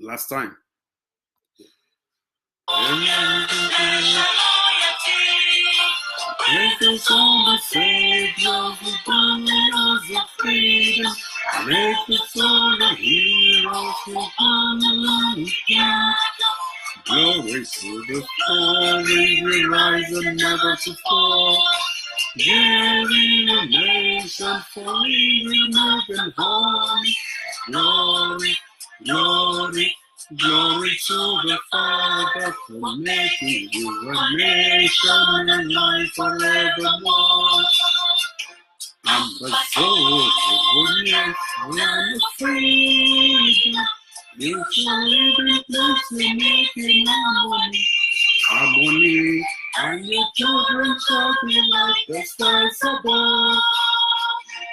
Last time. Praise all the Savior who banners of freedom. Praise all the heroes who banners glory to the glory, we rise and never to fall. Glory the nation, for we know and holy. Glory, glory, glory to the Father for making you a nation and life forevermore. Ambazonia, world, land of freedom. Mutual living place, we making harmony. Harmony, and your children shall be like the stars above.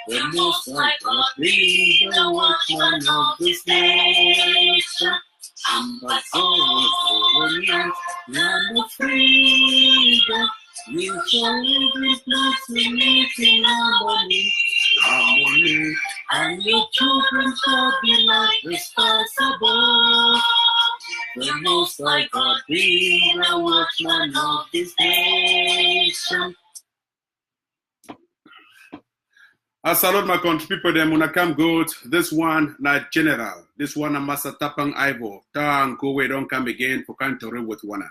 The Most High God be the watchman of this nation. Ambassador, land of freedom. Mutual living place, we making harmony. Harmony, and your children shall be like the stars above. The Most High God be the watchman of this nation. I salute my country people, them when I come good. This one, not general. This one, a Master Tapang Ivo. Tang, go away, don't come again for country with one.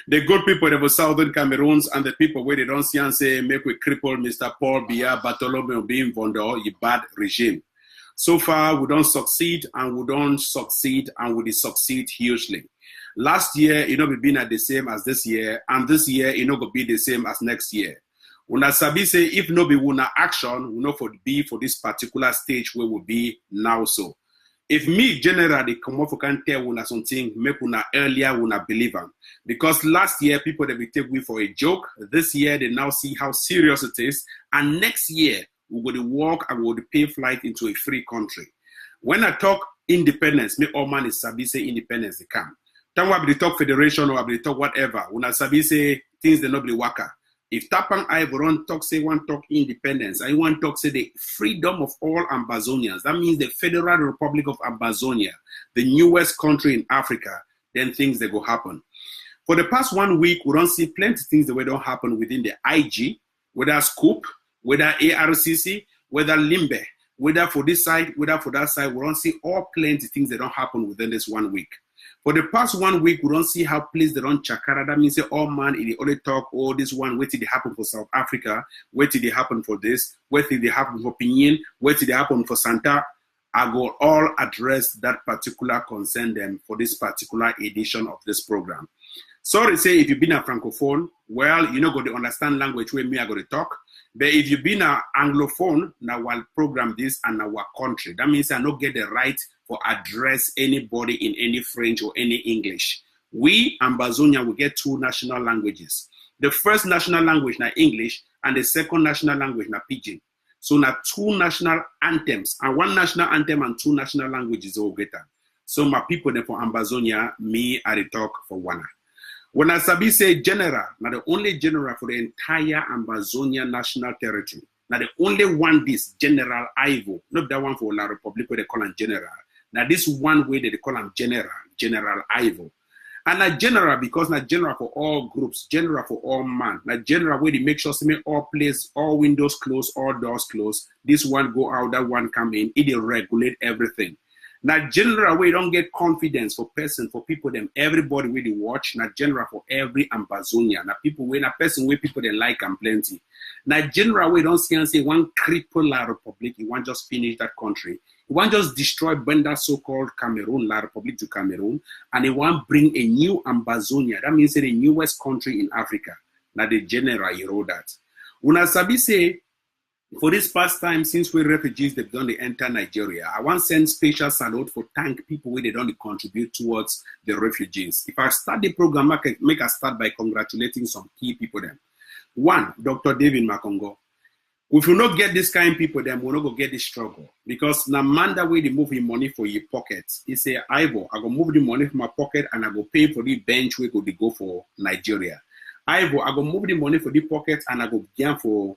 The good people of the southern Cameroons and the people where they don't see and say, make we cripple Mr. Paul Biya, Bartholomew being Vondo, a bad regime. So far, we don't succeed and we succeed hugely. Last year, it not be the same as this year, and this year, it not be the same as next year. Una sabi say, if no be una action, we know for be for this particular stage where we be now so. If me generally come up can tell una something, make una earlier una believe them. Because last year, people that we take we for a joke, this year they now see how serious it is, and next year, we're going to walk and we're going to pay flight into a free country. When I talk independence, me all man is sabi say independence they come. Then we be talk federation or we talk whatever. When I sabi say things they not be waka. If Tapang Ivo run talk say one talk independence, I want talk say the freedom of all Ambazonians. That means the Federal Republic of Ambazonia, the newest country in Africa. Then things they go happen. For the past 1 week, we don't see plenty of things that don't happen within the IG, whether Scoop, whether ARCC, whether Limbe, whether for this side, whether for that side, we don't see all plenty of things that don't happen within this 1 week. For the past 1 week, we don't see how place they don't chakara. That means say, oh man, it only talk, oh, this one, wait till it happen for South Africa, wait till it happen for this, wait till it happen for Pinyin, wait till it happen for Santa. I will all address that particular concern them for this particular edition of this program. Sorry, say if you've been a Francophone, well, you're not going to understand language where me are going to talk. But if you've been an Anglophone, now I'll program this and our country. That means I don't get the right for address anybody in any French or any English. We, Ambazonia, will get two national languages. The first national language na English and the second national language na Pidgin. So now two national anthems and one national anthem and two national languages all get that. So my people there for Ambazonia, me I talk for one. When I sabi say general, now the only general for the entire Ambazonia national territory. Now the only one this General Ivo, not that one for La Republic where they call him general. Now this one way that they call him General Ivo. And a general because not general for all groups, general for all man. Now general way they make sure to make all place, all windows closed, all doors closed. This one go out, that one come in. It regulate everything. Now general way don't get confidence for person, for people them, everybody where they watch. Now general for every Ambazonia. Now people when a person where people they like and plenty. Now general way don't see and say one cripple La Republic, you want just finish that country. You want just destroy Benda so-called Cameroon, La Republic to Cameroon, and they want bring a new Ambazonia. That means the newest country in Africa. Now the general you wrote that. Una sabi say, for this past time since we refugees they've done they enter Nigeria, I want to send special salute for thank people where they don't contribute towards the refugees. If I start the program, make a start by congratulating some key people then. One, Dr. David Makongo. If you not get this kind of people, then we're not going to get this struggle. Because now man that way they move him money for your pocket. He say, Ivo, I go move the money from my pocket and I go pay for the bench where they go for Nigeria. Ivo, I go move the money for the pocket and I go gain for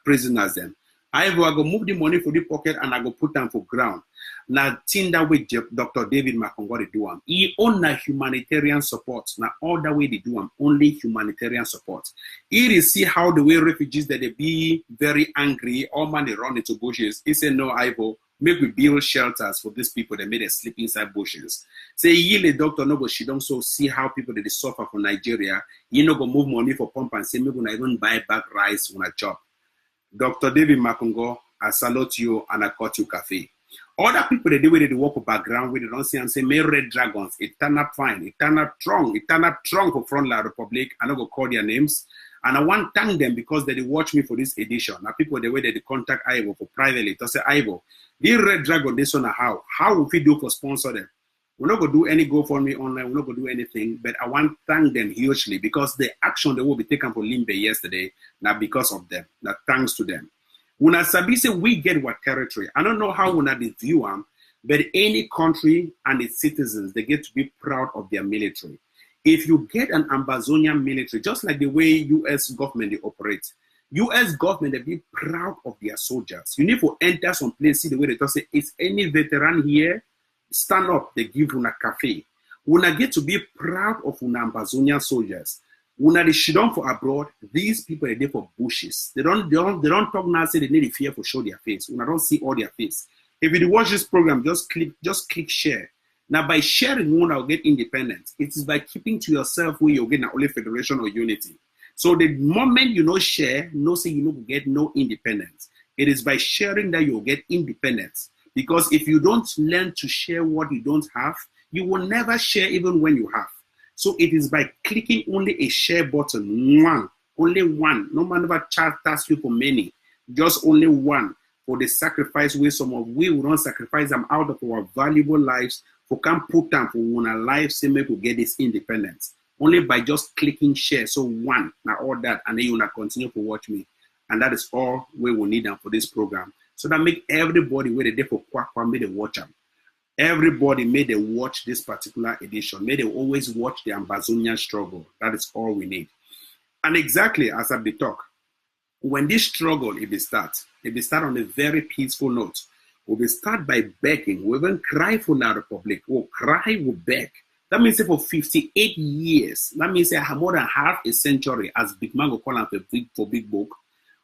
prisoners then. Ivo, I go move the money for the pocket and I go put them for ground. Now, thing that way Dr. David Makongo they do him. He own a humanitarian support. Now, all that way they do him, only humanitarian support. He see how the way refugees that they be very angry, all man they run into bushes. He say, no, Ivo, make we build shelters for these people that made them sleep inside bushes. Say, the doctor no go she don't so see how people that they suffer for Nigeria. You no go move money for pump and say, maybe when I even buy back rice when I chop. Dr. David Makongo, I salute you and I cut you cafe. Other people, they do where they walk up background, where they don't see and say, may red dragons, it turn up fine, it turn up strong for front La Republic. I don't go call their names. And I want to thank them because they watch me for this edition. Now people, the way they contact Ivo for privately, to say, Ivo, the Red Dragon, this one, how will we do for sponsor them? We're not going to do any GoFundMe online. We're not going to do anything. But I want to thank them hugely because the action they will be taken for Limbe yesterday, now because of them, now thanks to them. When I say we get what territory, I don't know how when I view them, but any country and its citizens, they get to be proud of their military. If you get an Ambazonian military, just like the way U.S. government they operate, U.S. government, they be proud of their soldiers. You need to enter some place, see the way they talk, say, is any veteran here? Stand up, they give you a cafe. When I get to be proud of Ambazonian soldiers, when they shit on for abroad, these people are there for bushes. They don't talk now, say they need to fear for show their face. When I don't see all their face. If you watch this program, just click share. Now, by sharing, one will get independence. It is by keeping to yourself where you'll get only federation or unity. So the moment you share, say you get no independence. It is by sharing that you'll get independence. Because if you don't learn to share what you don't have, you will never share even when you have. So it is by clicking only a share button, only one. No man ever task you for many, just only one. For the sacrifice where some of we will not sacrifice them out of our valuable lives. We can put them for our lives, say maybe we get this independence. Only by just clicking share. So one, now all that, and then you will continue to watch me. And that is all we will need them for this program. So that make everybody where they there for Kwakwa, may they watch them. Everybody may they watch this particular edition. May they always watch the Ambazonian struggle. That is all we need. And exactly as I be talk, when this struggle, if it start on a very peaceful note, we start by begging. We even cry for the Republic. We'll cry, we'll beg. That means for 58 years, that means more than half a century, as Big Man will call them for Big Book,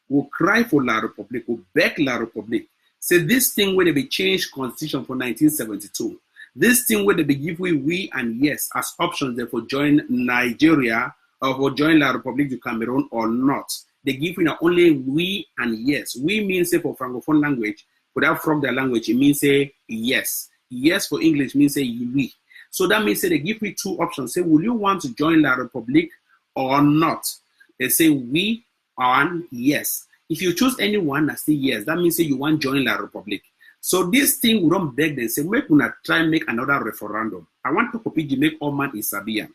we'll cry for La Republic, we'll beg La Republic. Say this thing where they be changed constitution for 1972. This thing where they be give we and yes as options there for join Nigeria or for join La Republic to Cameroon or not. They give you only we and yes. We means say for Francophone language, without from their language, it means say yes. Yes for English means say we. So that means say they give you two options. Say, will you want to join La Republic or not? They say we and yes. If you choose anyone and say yes, that means say you want to join La Republic. So this thing we don't beg them. Say, make una try and make another referendum. I want to copy make all man is Sabian.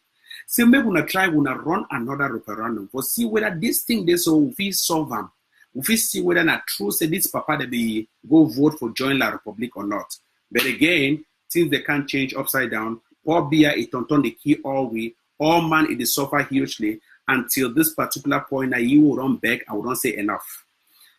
Say, make una try, una run another referendum for see whether this thing they so we solve them. We see whether not true say this papa they be go vote for join La Republic or not. But again, since they can't change upside down, Paul Bia it on the key all man it is suffer hugely until this particular point that you will run back and will not say enough.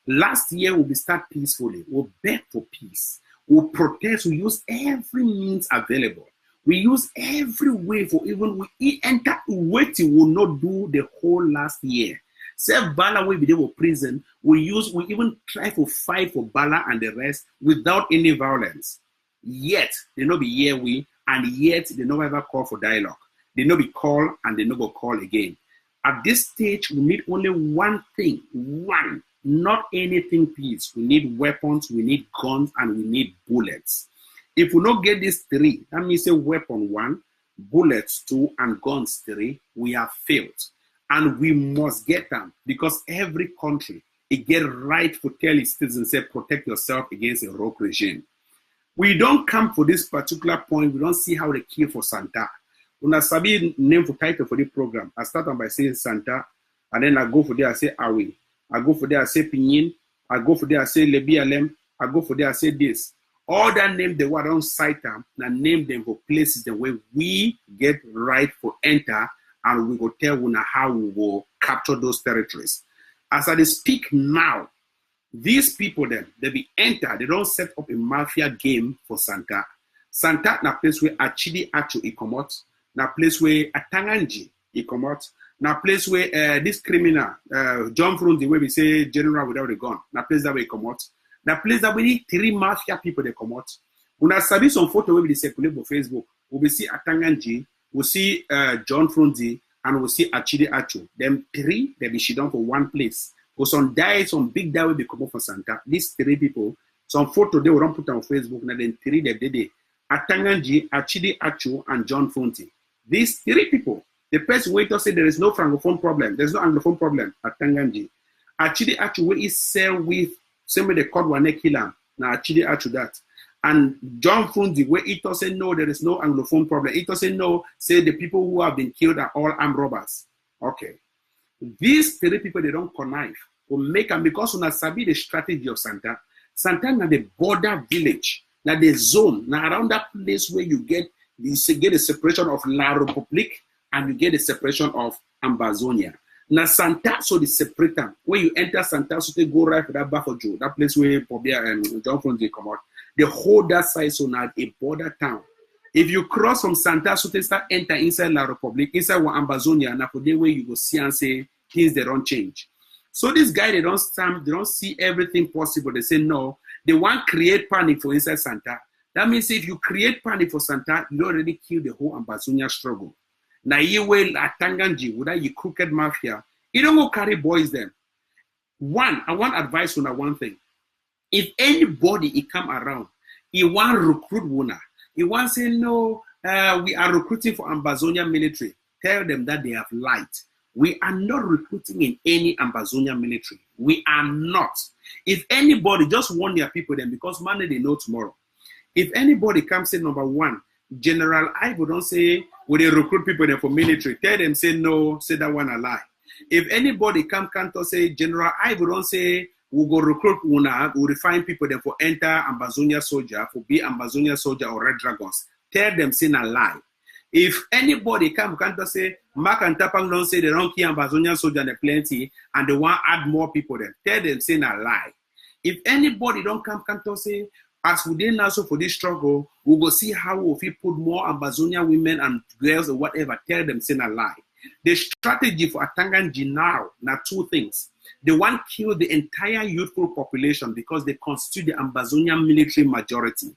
Last year we start peacefully. We'll beg for peace. We'll protest. We use every means available. We use every way for even we enter waiting will not do the whole last year. Say Bala will be there for prison. We even try to fight for Bala and the rest without any violence. Yet they not be here and yet they never ever call for dialogue. They not be called and they never call again. At this stage, we need only one thing, not anything peace. We need weapons, we need guns, and we need bullets. If we not get these three, that means a weapon 1, bullets 2, and guns 3, we have failed. And we must get them because every country, it get right to tell its citizens, say, protect yourself against a rogue regime. We don't come for this particular point, we don't see how they kill for Santa. When I sabi name for title for the program, I start on by saying Santa, and then I go for there, I say Awe. I go for there, I say Pinyin. I go for there, I say Lebialem. I go for there, I say this. All that name they were on site them, and name them for places the way we get right for enter, and we go tell you how we will capture those territories. As I speak now, these people then, they be enter, they don't set up a mafia game for Santa. Santa na place where Achidi Achu he come out. Na place where Atanganji he come out. Na place where this criminal, John Frunzi, where we say general without a gun. Na place that we come out. Na place that we need 3 mafia people they come out. When I sabi some photo where we circulate on Facebook, we will see Atanganji, we see John Frunzi, and we see Achidi Achu. Them 3, they be shit down for one place. Because some die, some big die will be come out for Santa. These 3 people, some photo they will not put on Facebook, and then 3 they did it. Atanganji, Achidi Achu, and John Frunzi. These 3 people, The person wait to say there is no Francophone problem, there's no Anglophone problem at Tanganji. Actually, we sell with same way the court one kill him. Now actually that. And John Fundi, where it doesn't know there is no Anglophone problem. It doesn't know, say the people who have been killed are all armed robbers. Okay. These three people, they don't connive or make them because when I sabi the strategy of Santa na the border village, na the zone, na around that place where you get a separation of La République and you get a separation of Ambazonia. Now Santa, so the separator. When you enter Santa, so they go right for that Bafojo, that place where Pobia and John Fundi come out. They hold that side so now a border town. If you cross from Santa, so they start enter inside La République, inside Ambazonia, now for the way you go see and say things they don't change. So this guy, they don't see everything possible. They say no. They want create panic for inside Santa. That means if you create panic for Santa, you already kill the whole Ambazonia struggle. Now you will at Tanganji, without you crooked mafia, you don't go carry boys them. One, I want advice on that one thing. If anybody he come around, he want recruit Wuna. He want say no, we are recruiting for Ambazonia military. Tell them that they have lied. We are not recruiting in any Ambazonia military. We are not. If anybody just warn their people then because money they know tomorrow. If anybody comes say number one, General Ivo don't say will they recruit people then for military. Tell them say no, say that one a lie. If anybody come to say General Ivo don't say we'll go recruit Una, we'll refine people then for enter Ambazonia soldier, for be Ambazonia soldier or Red Dragons. Tell them say a lie. If anybody come to say Mark and Tapang don't say they don't kill Ambazonia soldier and plenty and they want to add more people then, tell them say a lie. If anybody don't come to say as we did also for this struggle, we will see how we put more Ambazonia women and girls or whatever, tell them say a lie. The strategy for Atanganji now two things. They want to kill the entire youthful population because they constitute the Ambazonia military majority.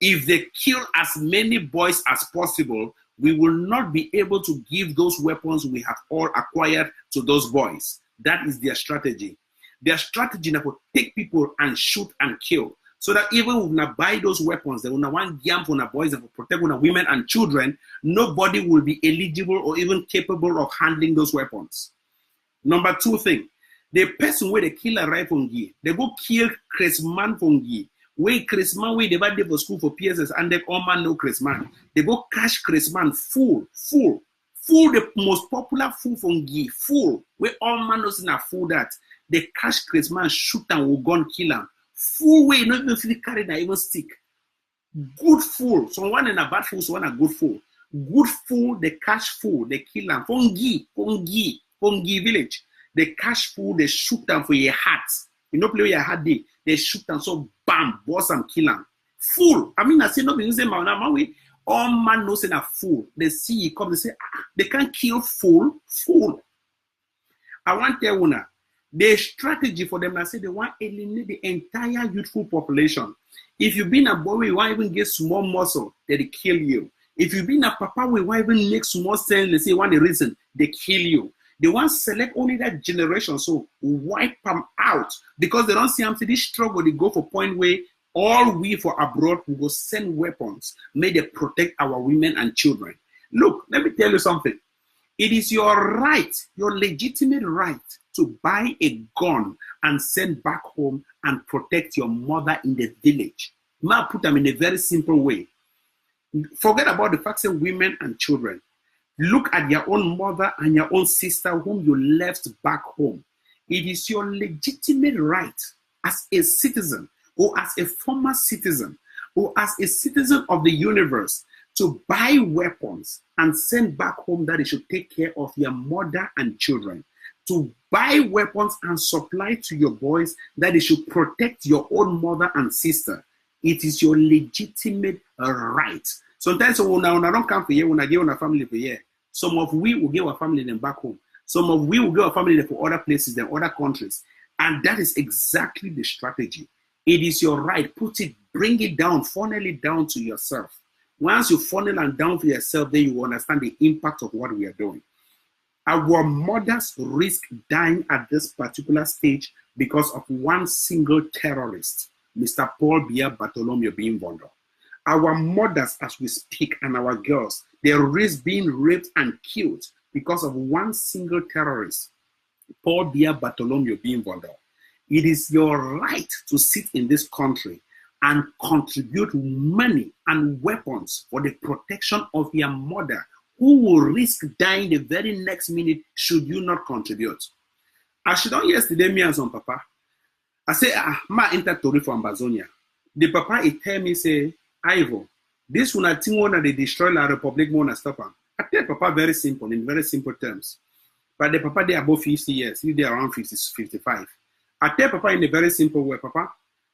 If they kill as many boys as possible, we will not be able to give those weapons we have all acquired to those boys. That is their strategy. Their strategy now to take people and shoot and kill. So that even when we buy those weapons, they will not want yam for the boys and protect women and children, nobody will be eligible or even capable of handling those weapons. Number two thing, the person where they kill a right from Ngie, they go kill Chrisman from Ngie. Where Chrisman, where they went there for school for PSS, and they all man know Chrisman. They go cash Chrisman full, the most popular food from Ngie, full. Where all man knows in a food that they cash Chrisman, shoot and will gun kill him. Full way, not even feel carry that even stick. Good fool. Someone in a bad fool, someone a good fool. Good fool, they cash fool, they kill them. From Ngie village. They cash fool, they shoot them for your heart. You know, play with your heart, they shoot them so bam, boss and kill them. Fool. I mean, I say nothing. You say, man, we all man knows in a fool. They see you come, they say, they can't kill fool. I want to tell you now. The strategy for them, I say they want to eliminate the entire youthful population. If you've been a boy, you want even get small muscle, they kill you. If you've been a papa, we want even make small sense, they say one reason, they kill you. They want to select only that generation, so wipe them out. Because they don't see them to this struggle, they go for point where all we for abroad will go send weapons, may they protect our women and children. Look, let me tell you something. It is your right, your legitimate right, to buy a gun and send back home and protect your mother in the village. May I put them in a very simple way. Forget about the fact that women and children. Look at your own mother and your own sister whom you left back home. It is your legitimate right as a citizen or as a former citizen or as a citizen of the universe to buy weapons and send back home that they should take care of your mother and children. To buy weapons and supply to your boys that they should protect your own mother and sister. It is your legitimate right. Sometimes when I don't come for here, when I give our family for here, some of we will give our family them back home. Some of we will give our family them for other places than other countries. And that is exactly the strategy. It is your right. Put it, bring it down, funnel it down to yourself. Once you funnel it down for yourself, then you will understand the impact of what we are doing. Our mothers risk dying at this particular stage because of one single terrorist, Mr. Paul Biya Bartholomew Bimbondo. Our mothers, as we speak, and our girls, they risk being raped and killed because of one single terrorist, Paul Bia Bartholomew Bimbondo. It is your right to sit in this country and contribute money and weapons for the protection of your mother, who will risk dying the very next minute should you not contribute. As she done yesterday, me and some papa, I say, ma enter Tori from Amazonia. The papa, he tell me, say, Ivo, this one I think one they destroy la Republic, wanna stop him. I tell papa very simple, in very simple terms. But the papa, they are above 50 years, if they are around 50, 55. I tell papa in a very simple way, papa,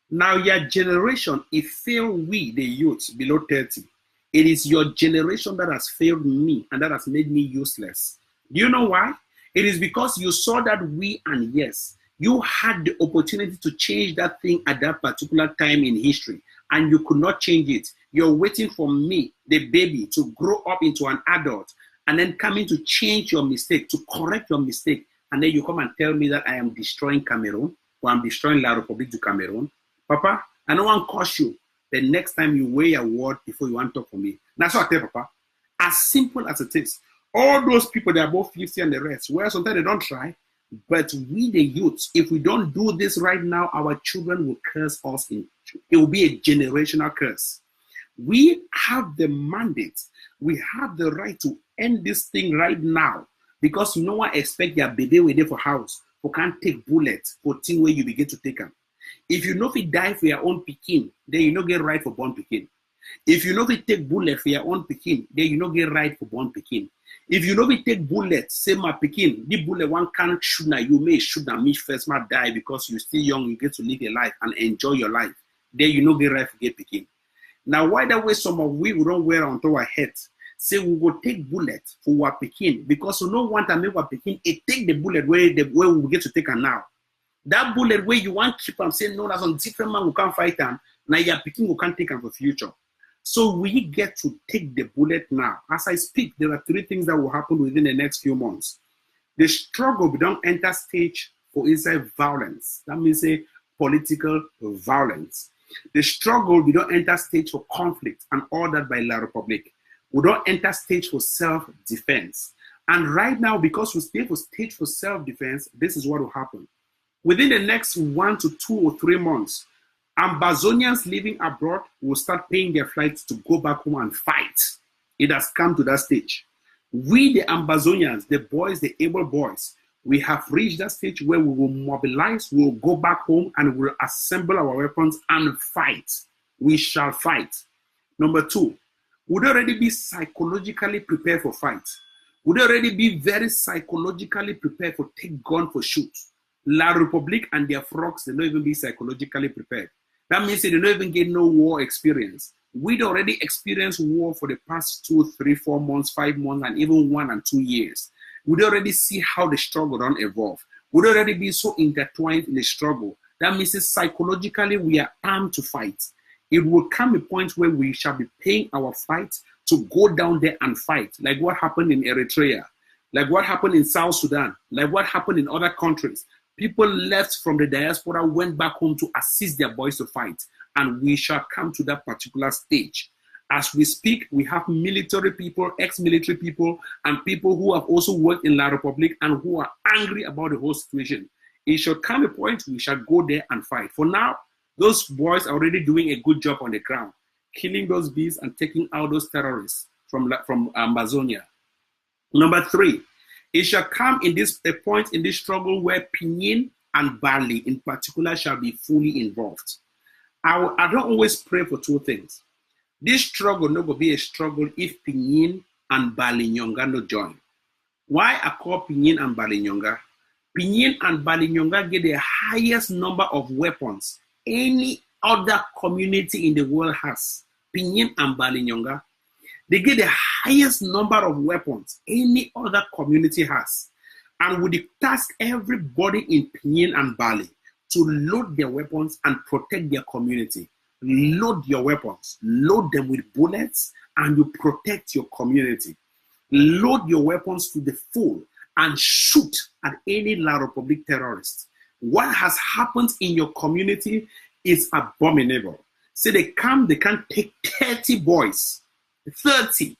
now your generation, it failed we, the youth, below 30. It is your generation that has failed me and that has made me useless. Do you know why? It is because you saw that we, and yes, you had the opportunity to change that thing at that particular time in history, and you could not change it. You're waiting for me, the baby, to grow up into an adult, and then coming to change your mistake, to correct your mistake, and then you come and tell me that I am destroying Cameroon, or I'm destroying La République du Cameroon. Papa, I don't want to curse you the next time you weigh a word before you want to talk for me. That's what I tell Papa. As simple as it is. All those people that are both 50 and the rest, well, sometimes they don't try, but we the youths, if we don't do this right now, our children will curse us. It will be a generational curse. We have the mandate. We have the right to end this thing right now, because no one expects your baby with there for house, who can't take bullets for thing where you begin to take them. If you know if you die for your own pikin, then you don't get right for born pikin. If you know if you take bullet for your own pikin, then you don't get right for born pikin. If you know if you take bullet, say my pikin, the bullet one can't shoot now, you may shoot and me first might die because you're still young, you get to live your life and enjoy your life. Then you don't get right for get pikin. Now why that way some of we don't wear onto our heads? Say we will take bullet for our pikin because we don't want to make our pikin take the bullet where we get to take her now. That bullet where you want to keep them saying no, that's on different man who can't fight them. Now your pikin who can't take them for future. So we get to take the bullet now. As I speak, there are 3 things that will happen within the next few months. The struggle, we don't enter stage for inside violence. That means a political violence. The struggle, we don't enter stage for conflict and all that by La Republic. We don't enter stage for self-defense. And right now, because we stay for stage for self-defense, this is what will happen. Within the next 1 to 2 or 3 months, Ambazonians living abroad will start paying their flights to go back home and fight. It has come to that stage. We, the Ambazonians, the boys, the able boys, we have reached that stage where we will mobilize, we will go back home and we will assemble our weapons and fight. We shall fight. Number 2, would already be psychologically prepared for fight. Would already be very psychologically prepared for take gun for shoot. La République and their frogs, they don't even be psychologically prepared. That means they don't even get no war experience. We'd already experienced war for the past 2, 3, 4 months, 5 months, and even 1 and 2 years. We'd already see how the struggle don't evolve. We'd already be so intertwined in the struggle. That means psychologically we are armed to fight. It will come a point where we shall be paying our fight to go down there and fight, like what happened in Eritrea, like what happened in South Sudan, like what happened in other countries. People left from the diaspora, went back home to assist their boys to fight. And we shall come to that particular stage. As we speak, we have military people, ex-military people, and people who have also worked in La République and who are angry about the whole situation. It shall come a point we shall go there and fight. For now, those boys are already doing a good job on the ground, killing those bees and taking out those terrorists from Amazonia. Number 3, it shall come in a point in this struggle where Pinyin and Bali in particular shall be fully involved. I don't always pray for 2 things. This struggle not going to be a struggle if Pinyin and Bali Nyonga no join. Why I call Pinyin and Bali Nyonga? Pinyin and Bali Nyonga get the highest number of weapons any other community in the world has. Pinyin and Bali Nyonga. They get the highest number of weapons any other community has. And we task everybody in Pinyin and Bali to load their weapons and protect their community. Load your weapons, load them with bullets, and you protect your community. Load your weapons to the full and shoot at any La République terrorist. What has happened in your community is abominable. So they can take 30 boys, 30,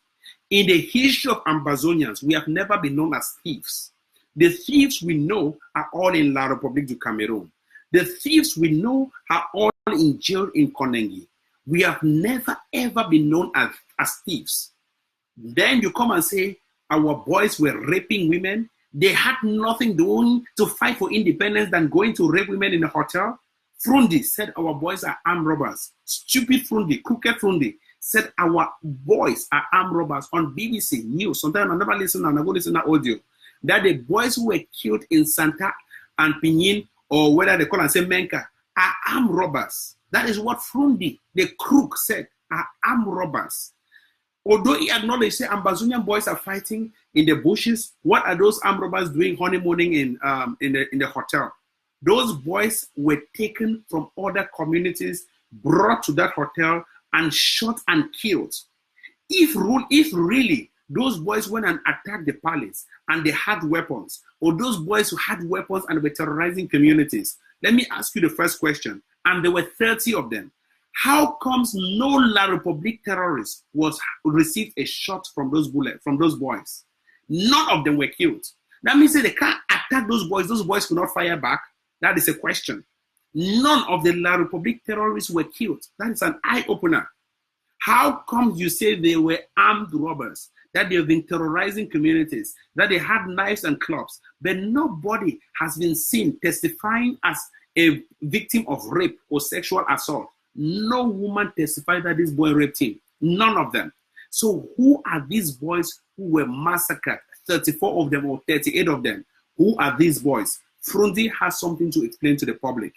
In the history of Ambazonians, we have never been known as thieves. The thieves we know are all in La République du Cameroon. The thieves we know are all in jail in Ngie. We have never ever been known as thieves. Then you come and say our boys were raping women. They had nothing doing to fight for independence than going to rape women in a hotel. Frundi said our boys are armed robbers. Stupid Frundi, crooked Frundi said our boys are armed robbers on BBC News. Sometimes I never listen and I go listen to audio. That the boys who were killed in Santa and Pinyin, or whether they call and say Menka, are armed robbers. That is what Frundi, the crook, said, are armed robbers. Although he acknowledged that Ambazonian boys are fighting in the bushes, what are those armed robbers doing honeymooning in the hotel? Those boys were taken from other communities, brought to that hotel, and shot and killed. If really those boys went and attacked the palace and they had weapons, or those boys who had weapons and were terrorizing communities, let me ask you the first question. And there were 30 of them. How comes no La République terrorist received a shot from those boys? None of them were killed. That means that they can't attack those boys could not fire back. That is a question. None of the La République terrorists were killed. That is an eye-opener. How come you say they were armed robbers, that they have been terrorizing communities, that they had knives and clubs, but nobody has been seen testifying as a victim of rape or sexual assault? No woman testified that this boy raped him. None of them. So who are these boys who were massacred? 34 of them or 38 of them. Who are these boys? Frundi has something to explain to the public.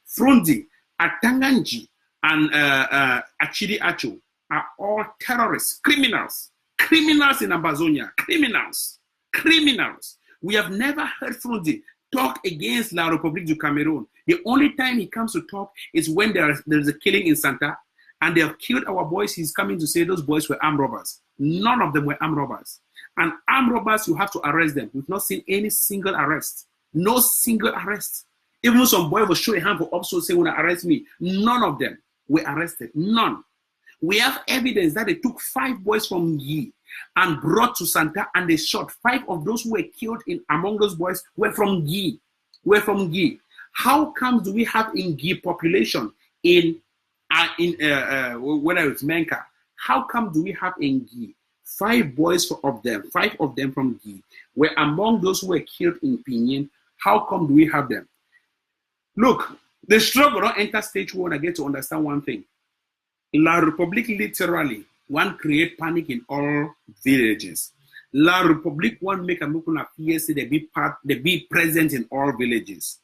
Frundi, Atanganji, and Achidi Acho are all terrorists, criminals in Ambazonia, criminals. We have never heard Frundi talk against La République du Cameroon. The only time he comes to talk is when there's a killing in Santa and they have killed our boys. He's coming to say those boys were armed robbers. None of them were armed robbers. And armed robbers, you have to arrest them. We've not seen any single arrest. No single arrest. Even some boy will show a hand for officers saying, "Wanna arrest me?" None of them were arrested. None. We have evidence that they took 5 boys from Ngie and brought to Santa and they shot. 5 of those who were killed among those boys were from Ngie. How come do we have in Ngie population whether it's Menka? How come do we have in Ngie 5 boys of them from Ngie were among those who were killed in Pinyin? How come do we have them? Look, the struggle don't enter stage 1. I get to understand one thing. La République literally one create panic in all villages. La République one make a mukuna PSC they be present in all villages.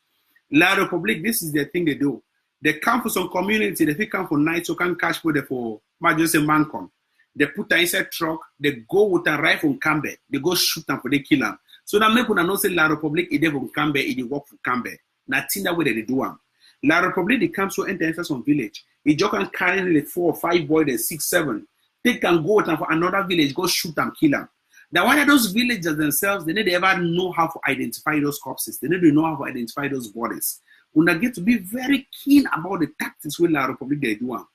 La République, this is the thing they do. They come for some community, they come for night, so can catch for just a man come. They put her inside truck, they go with a rifle from Cambe, they go shoot them for they kill them. So that make una know say La République is from Cambe, it work for Cambe. Nothing that way they do them. La République they come so enter some village. If you can carry like 4 or 5 boys, they 6, 7. They can go to another village, go shoot and kill them. Now, why are those villagers themselves? They need to ever know how to identify those corpses. They need to know how to identify those bodies. We get to be very keen about the tactics with La République they do.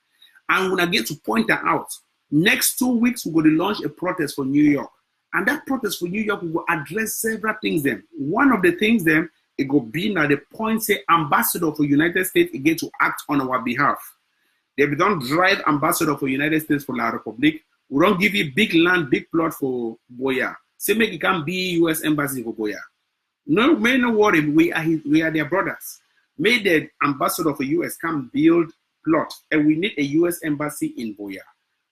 And we get to point that out. Next 2 weeks, we're going to launch a protest for New York. And that protest for New York will address several things then. One of the things then, it will be now the point say ambassador for United States again to act on our behalf. They don't drive ambassador for United States for La République. We don't give you big land, big plot for Buea. Say make it can be U.S. embassy for Buea. No, may no worry. We are their brothers. May the ambassador for U.S. come build plot, and we need a U.S. embassy in Buea.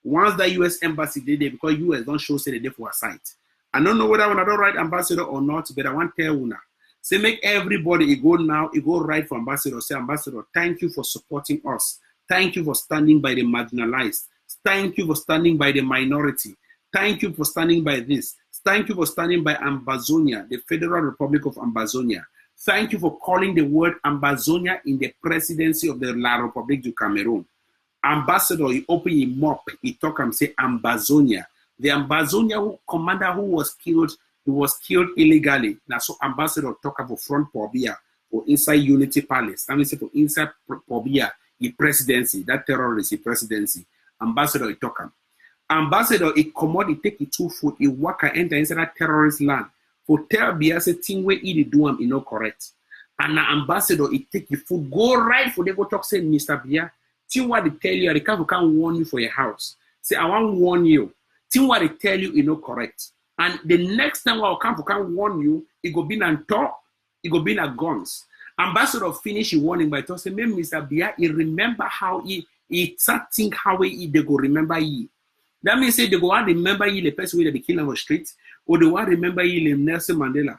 Once that U.S. embassy did it, because U.S. don't show say they for a site. I don't know whether I don't write ambassador or not, but I want to tell you now. Say make everybody go now, go write for ambassador. Say ambassador, thank you for supporting us. Thank you for standing by the marginalized. Thank you for standing by the minority. Thank you for standing by this. Thank you for standing by Ambazonia, the Federal Republic of Ambazonia. Thank you for calling the word Ambazonia in the presidency of the La République du Cameroon. Ambassador, he open him up, he talk and say Ambazonia. The Ambazonia commander who was killed, he was killed illegally. Now, so ambassador talk about front Pobia or inside Unity Palace. That means for inside Pobia, the presidency, that terrorist, the presidency. Ambassador talk. Ambassador, it commode, it take it 2 foot, it walk and enter inside that terrorist land. For tell Bia say thing where it do am, no correct. And the ambassador, it take your food, go right for they go talk, say, Mr. Bia, thing what they tell you, they can't warn you for your house. Say, I want to warn you. Thing what they tell you, no correct. And the next time I can warn you, it go be on top, it go be a guns. Ambassador finish the warning by saying, Mr. Bia, he remember how he start think how they go remember ye. That means say they go and remember ye the person where they kill on the street, or they want remember ye Nelson Mandela.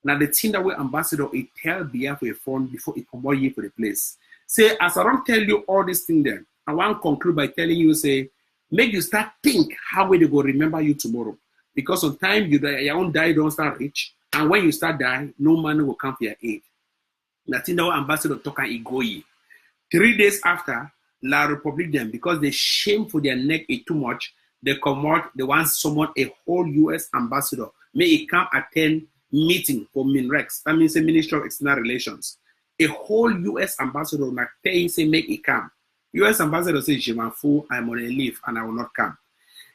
Now the thing that way ambassador it tell Bia for a phone before it come ye for the place. Say as I don't tell you all these things then, I want to conclude by telling you say, make you start think how will they go remember you tomorrow. Because sometimes your own die don't start rich, and when you start die, no man will come for your aid. That thing that way ambassador talk and go ye. 3 days after, La Republic them, because they shame for their neck is too much, they come out, they want someone, a whole US ambassador, may it come attend meeting for MINREX, that means the Ministry of External Relations. A whole US ambassador like tell say make it come. US ambassador says, Je m'en fous, I'm on a leave and I will not come.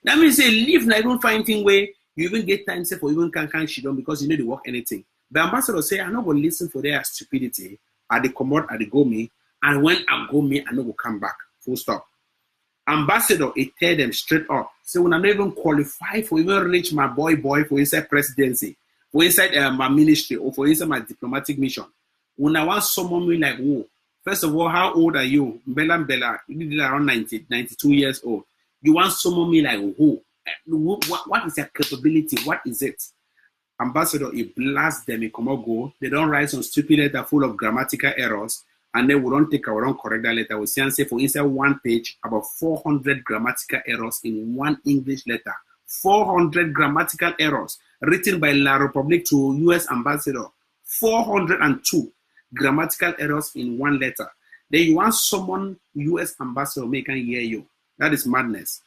That means say leave now, even find thing where you even get time say for even can she don't because you know they work anything. The ambassador say, I'm not going to listen for their stupidity. At the commode, at the go me, and when I go me, I know will come back. Full stop. Ambassador, it tell them straight up. So when I'm not even qualified for even reach my boy for inside presidency, for inside my ministry, or for inside my diplomatic mission. When I want someone me like, whoa, first of all, how old are you? Bella, you did around 92 years old. You want someone me like, who? What is their capability? What is it? Ambassador, it blasts them, it come out go. They don't write some stupid letter full of grammatical errors. And then we don't take our own correct that letter. We say for inside one page, about 400 grammatical errors in one English letter. 400 grammatical errors written by La Republic to US ambassador. 402 grammatical errors in one letter. Then you want someone, US ambassador, make and hear you. That is madness.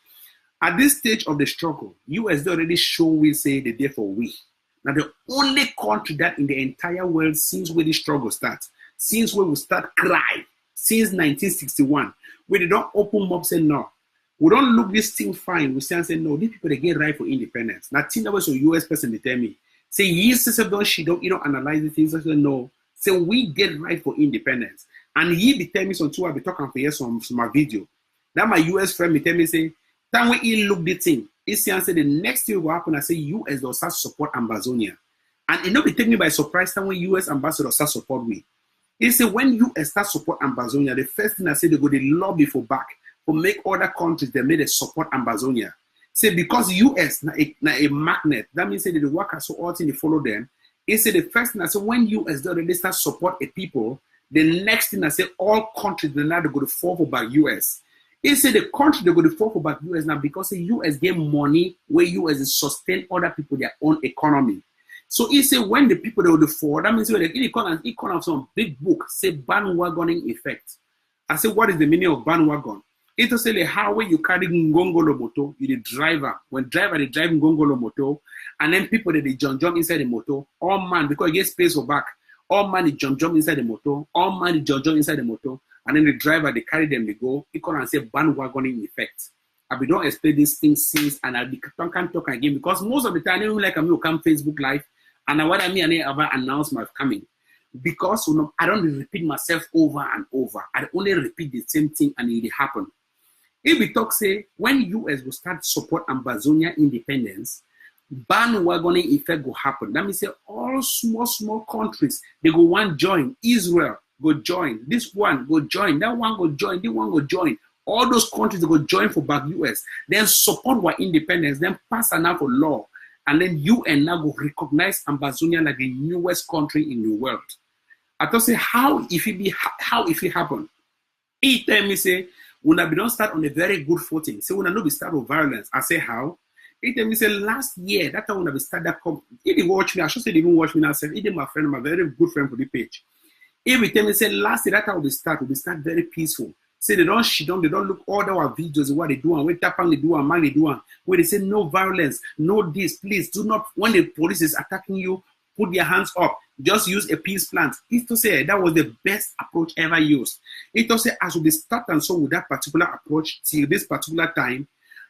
At this stage of the struggle, US they already show we say the day for we. Now the only country that in the entire world since where the struggle starts, since when we start cry, since 1961, where they don't open up say no. We don't look this thing fine. We say no, these people they get right for independence. Now think that was a US person they tell me. Say yes, she don't you don't analyze the things. I say no. Say we get right for independence. And he be tell me some two I be talking for years from my video. That my US friend be tell me say, time when he look the thing, he say the next thing will happen. I say US does start support Ambazonia. And it not be taken me by surprise time when US ambassador start support me. He say when US start support Ambazonia, the first thing I say they go the lobby for back for make other countries they made a support Ambazonia. Say because US na a magnet, that means say they work as so all thing they follow them. He say the first thing I say when US they already start support a people, the next thing I say all countries they now they go to fall for back US. He say the country they go to fall for back US now because the US get money where US is sustain other people their own economy. So he say when the people they go to fall, that means when he come some big book say bandwagoning effect. I say what is the meaning of bandwagon? It to say like how when you carry ngongolo moto, you the driver. When driver they drive ngongolo moto, and then people they jump inside the motor, all man because you get space for back, all man they jump inside the motor, all man they jump inside the motor. And then the driver, they carry them, they go. He come and say bandwagoning effect. I be don't explain these things since, and I'll be can't talk again because most of the time, I don't like me come Facebook Live, and what I mean, I never announce my coming because I don't repeat myself over and over. I only repeat the same thing, and it happen. If we talk say when US will start support Ambazonia independence, bandwagoning effect will happen. That means say all small countries they go one join Israel. Go join. This one go join. That one go join. This one go join. All those countries they go join for back US. Then support our independence. Then pass an for law. And then UN now go recognize Ambazonia like the newest country in the world. I thought say how if it happen? He tell me say when I don't start on a very good footing. Say when I know we start with violence. I say how? He tell me say last year that time when I start that he didn't watch me. I should say they didn't watch me now. He did my friend, my very good friend for the page. Every time they say last year that time we start very peaceful. Say they don't look all our videos what they do and what Tapang they do and man they do and where they say no violence, no this, please do not when the police is attacking you, put your hands up, just use a peace plan. It to say that was the best approach ever used. It to say as we start and so with that particular approach till this particular time,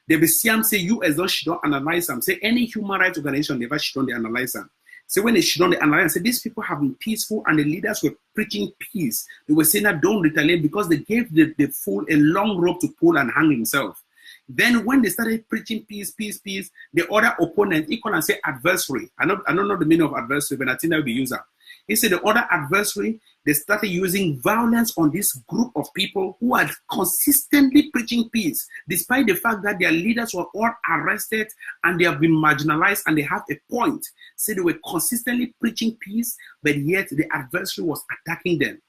They be see say US don't analyze them. Say any human rights organization never should don't analyze them. So when they should don't analyze, say these people have been peaceful and the leaders were preaching peace. They were saying that don't retaliate because they gave the fool a long rope to pull and hang himself. Then when they started preaching peace, the other opponent, equal and say adversary. I don't know the meaning of adversary, but I think that will be user. He said the other adversary, they started using violence on this group of people who are consistently preaching peace, despite the fact that their leaders were all arrested and they have been marginalized and they have a point. So they were consistently preaching peace, but yet the adversary was attacking them.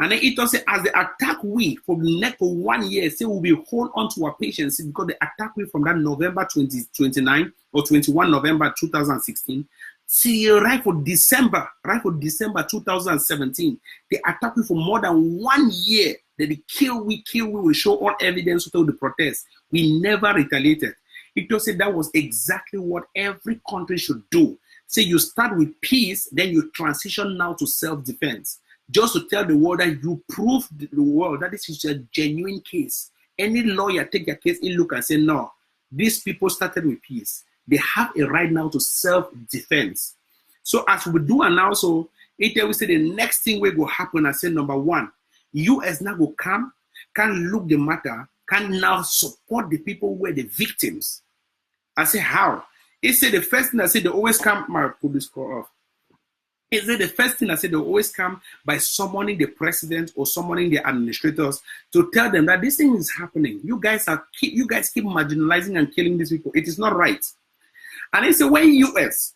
And then it also as they attack we for the next 1 year, say we will hold on to our patience because they attack we from that November 2029 or 21 November 2016. See, right for December 2017, they attacked me for more than 1 year. They kill, we will show all evidence to the protest. We never retaliated. It just said that was exactly what every country should do. Say you start with peace, then you transition now to self-defense. Just to tell the world that you prove the world that this is a genuine case. Any lawyer take their case in look and say, no, these people started with peace. They have a right now to self-defense. So as we do and also, it will say the next thing will go happen. I say number one, US now will come, can look the matter, can now support the people who are the victims. I say how? It said the first thing I said they always come. Put this call off. Is it the first thing I said they always come by summoning the president or summoning the administrators to tell them that this thing is happening. You guys keep marginalizing and killing these people. It is not right. And it's the way US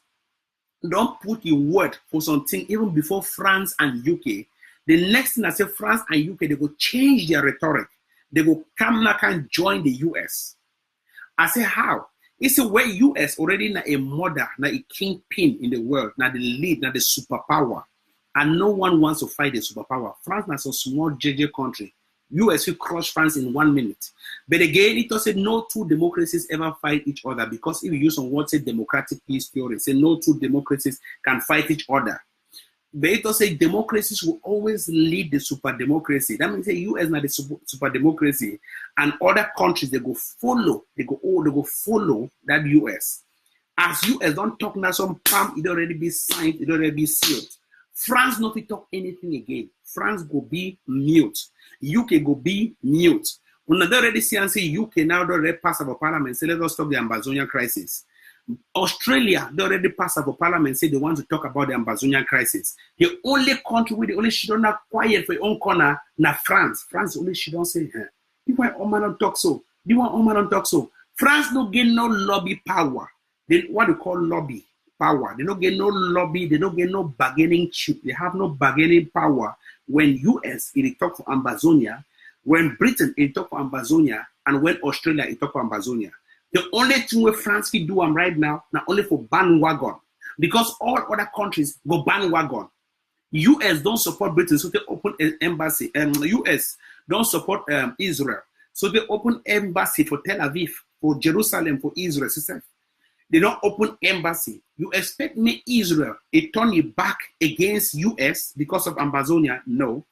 don't put your word for something even before France and UK. The next thing I say, France and UK, they will change their rhetoric. They will come back and join the US. I say how? It's a way US already na a mother, na a kingpin in the world, na the lead, na the superpower. And no one wants to fight the superpower. France is a small JJ country. US will crush France in 1 minute. But again, it also said no two democracies ever fight each other because if you use some word say democratic peace theory, say no two democracies can fight each other. But it also say democracies will always lead the super democracy. That means the US not the super democracy, and other countries they go follow. They go follow that US. As US don't talk now, some palm it already be signed, it already be sealed. France not to talk anything again. France go be mute. UK go be mute. When they already see and say UK now they already pass our parliament, say let us stop the Ambazonian crisis. Australia, they already passed up a parliament, say they want to talk about the Ambazonian crisis. The only country with the only she don't have quiet for your own corner, na France. France only she don't say, hey, you want Oman don't talk so. You want Oman don't talk so. France don't get no lobby power. They what they call lobby power. They don't get no lobby, they don't get no bargaining chip. They have no bargaining power when US it talk for Ambazonia, when Britain it talk for Ambazonia, and when Australia it talk for Ambazonia. The only thing where France can do right now, not only for bandwagon, because all other countries go bandwagon. US don't support Britain, so they open an embassy. US don't support Israel, so they open embassy for Tel Aviv, for Jerusalem, for Israel. They don't open embassy. You expect me Israel to turn it back against US because of Ambazonia? No.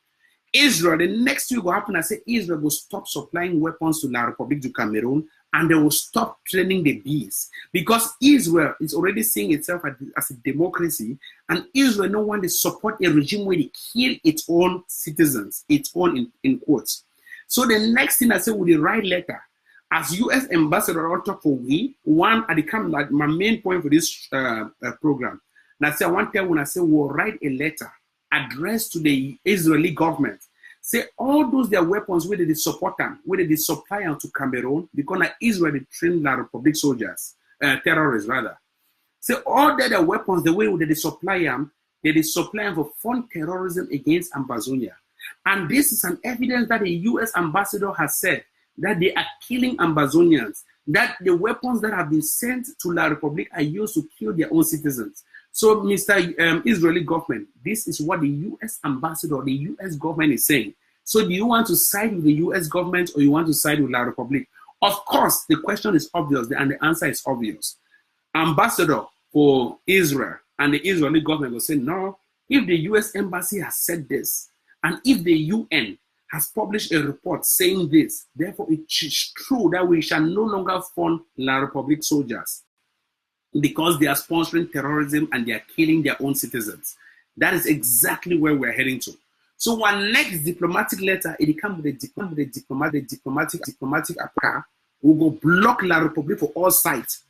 Israel, the next thing will happen, I say Israel will stop supplying weapons to La République du Cameroon, and they will stop training the bees because Israel is already seeing itself as a democracy, and Israel no one to support a regime where they kill its own citizens, its own in quotes. So the next thing I say with the right letter, as U.S. ambassador, I'll talk for we one at the come like my main point for this program. And I say I want to tell when I say we'll write a letter addressed to the Israeli government. Say all those their weapons where they support them, where they supply them to Cameroon, because now Israel they train La Republic soldiers, terrorists rather. Say all their weapons, the way they supply them for fund terrorism against Ambazonia. And this is an evidence that the U.S. ambassador has said that they are killing Ambazonians, that the weapons that have been sent to La Republic are used to kill their own citizens. So, Mr. Israeli government, this is what the U.S. ambassador, the U.S. government is saying. So, do you want to side with the U.S. government or you want to side with La Republic? Of course, the question is obvious and the answer is obvious. Ambassador for Israel and the Israeli government will say, no, if the U.S. embassy has said this, and if the UN has published a report saying this. Therefore, it is true that we shall no longer fund La Republique soldiers because they are sponsoring terrorism and they are killing their own citizens. That is exactly where we're heading to. So our next diplomatic letter, it comes with a diplomatic approach. We will block La Republique for all sides.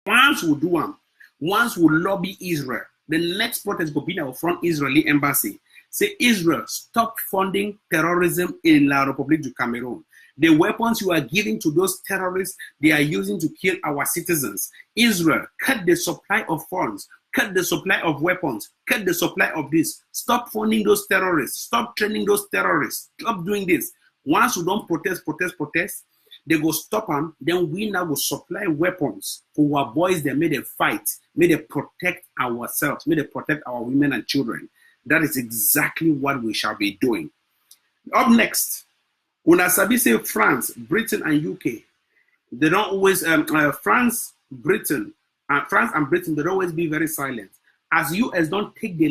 Once we do them, once we lobby Israel, the next protest will be now from Israeli embassy. Say, Israel, stop funding terrorism in La Republique du Cameroon. The weapons you are giving to those terrorists, they are using to kill our citizens. Israel, cut the supply of funds, cut the supply of weapons, cut the supply of this. Stop funding those terrorists. Stop training those terrorists. Stop doing this. Once we don't protest, they go stop them. Then we now will supply weapons for our boys. They may they fight, may they protect ourselves, may they protect our women and children. That is exactly what we shall be doing. Up next, Una Sabi say France, Britain, and UK. They don't always France and Britain, they don't always be very silent. As US don't take the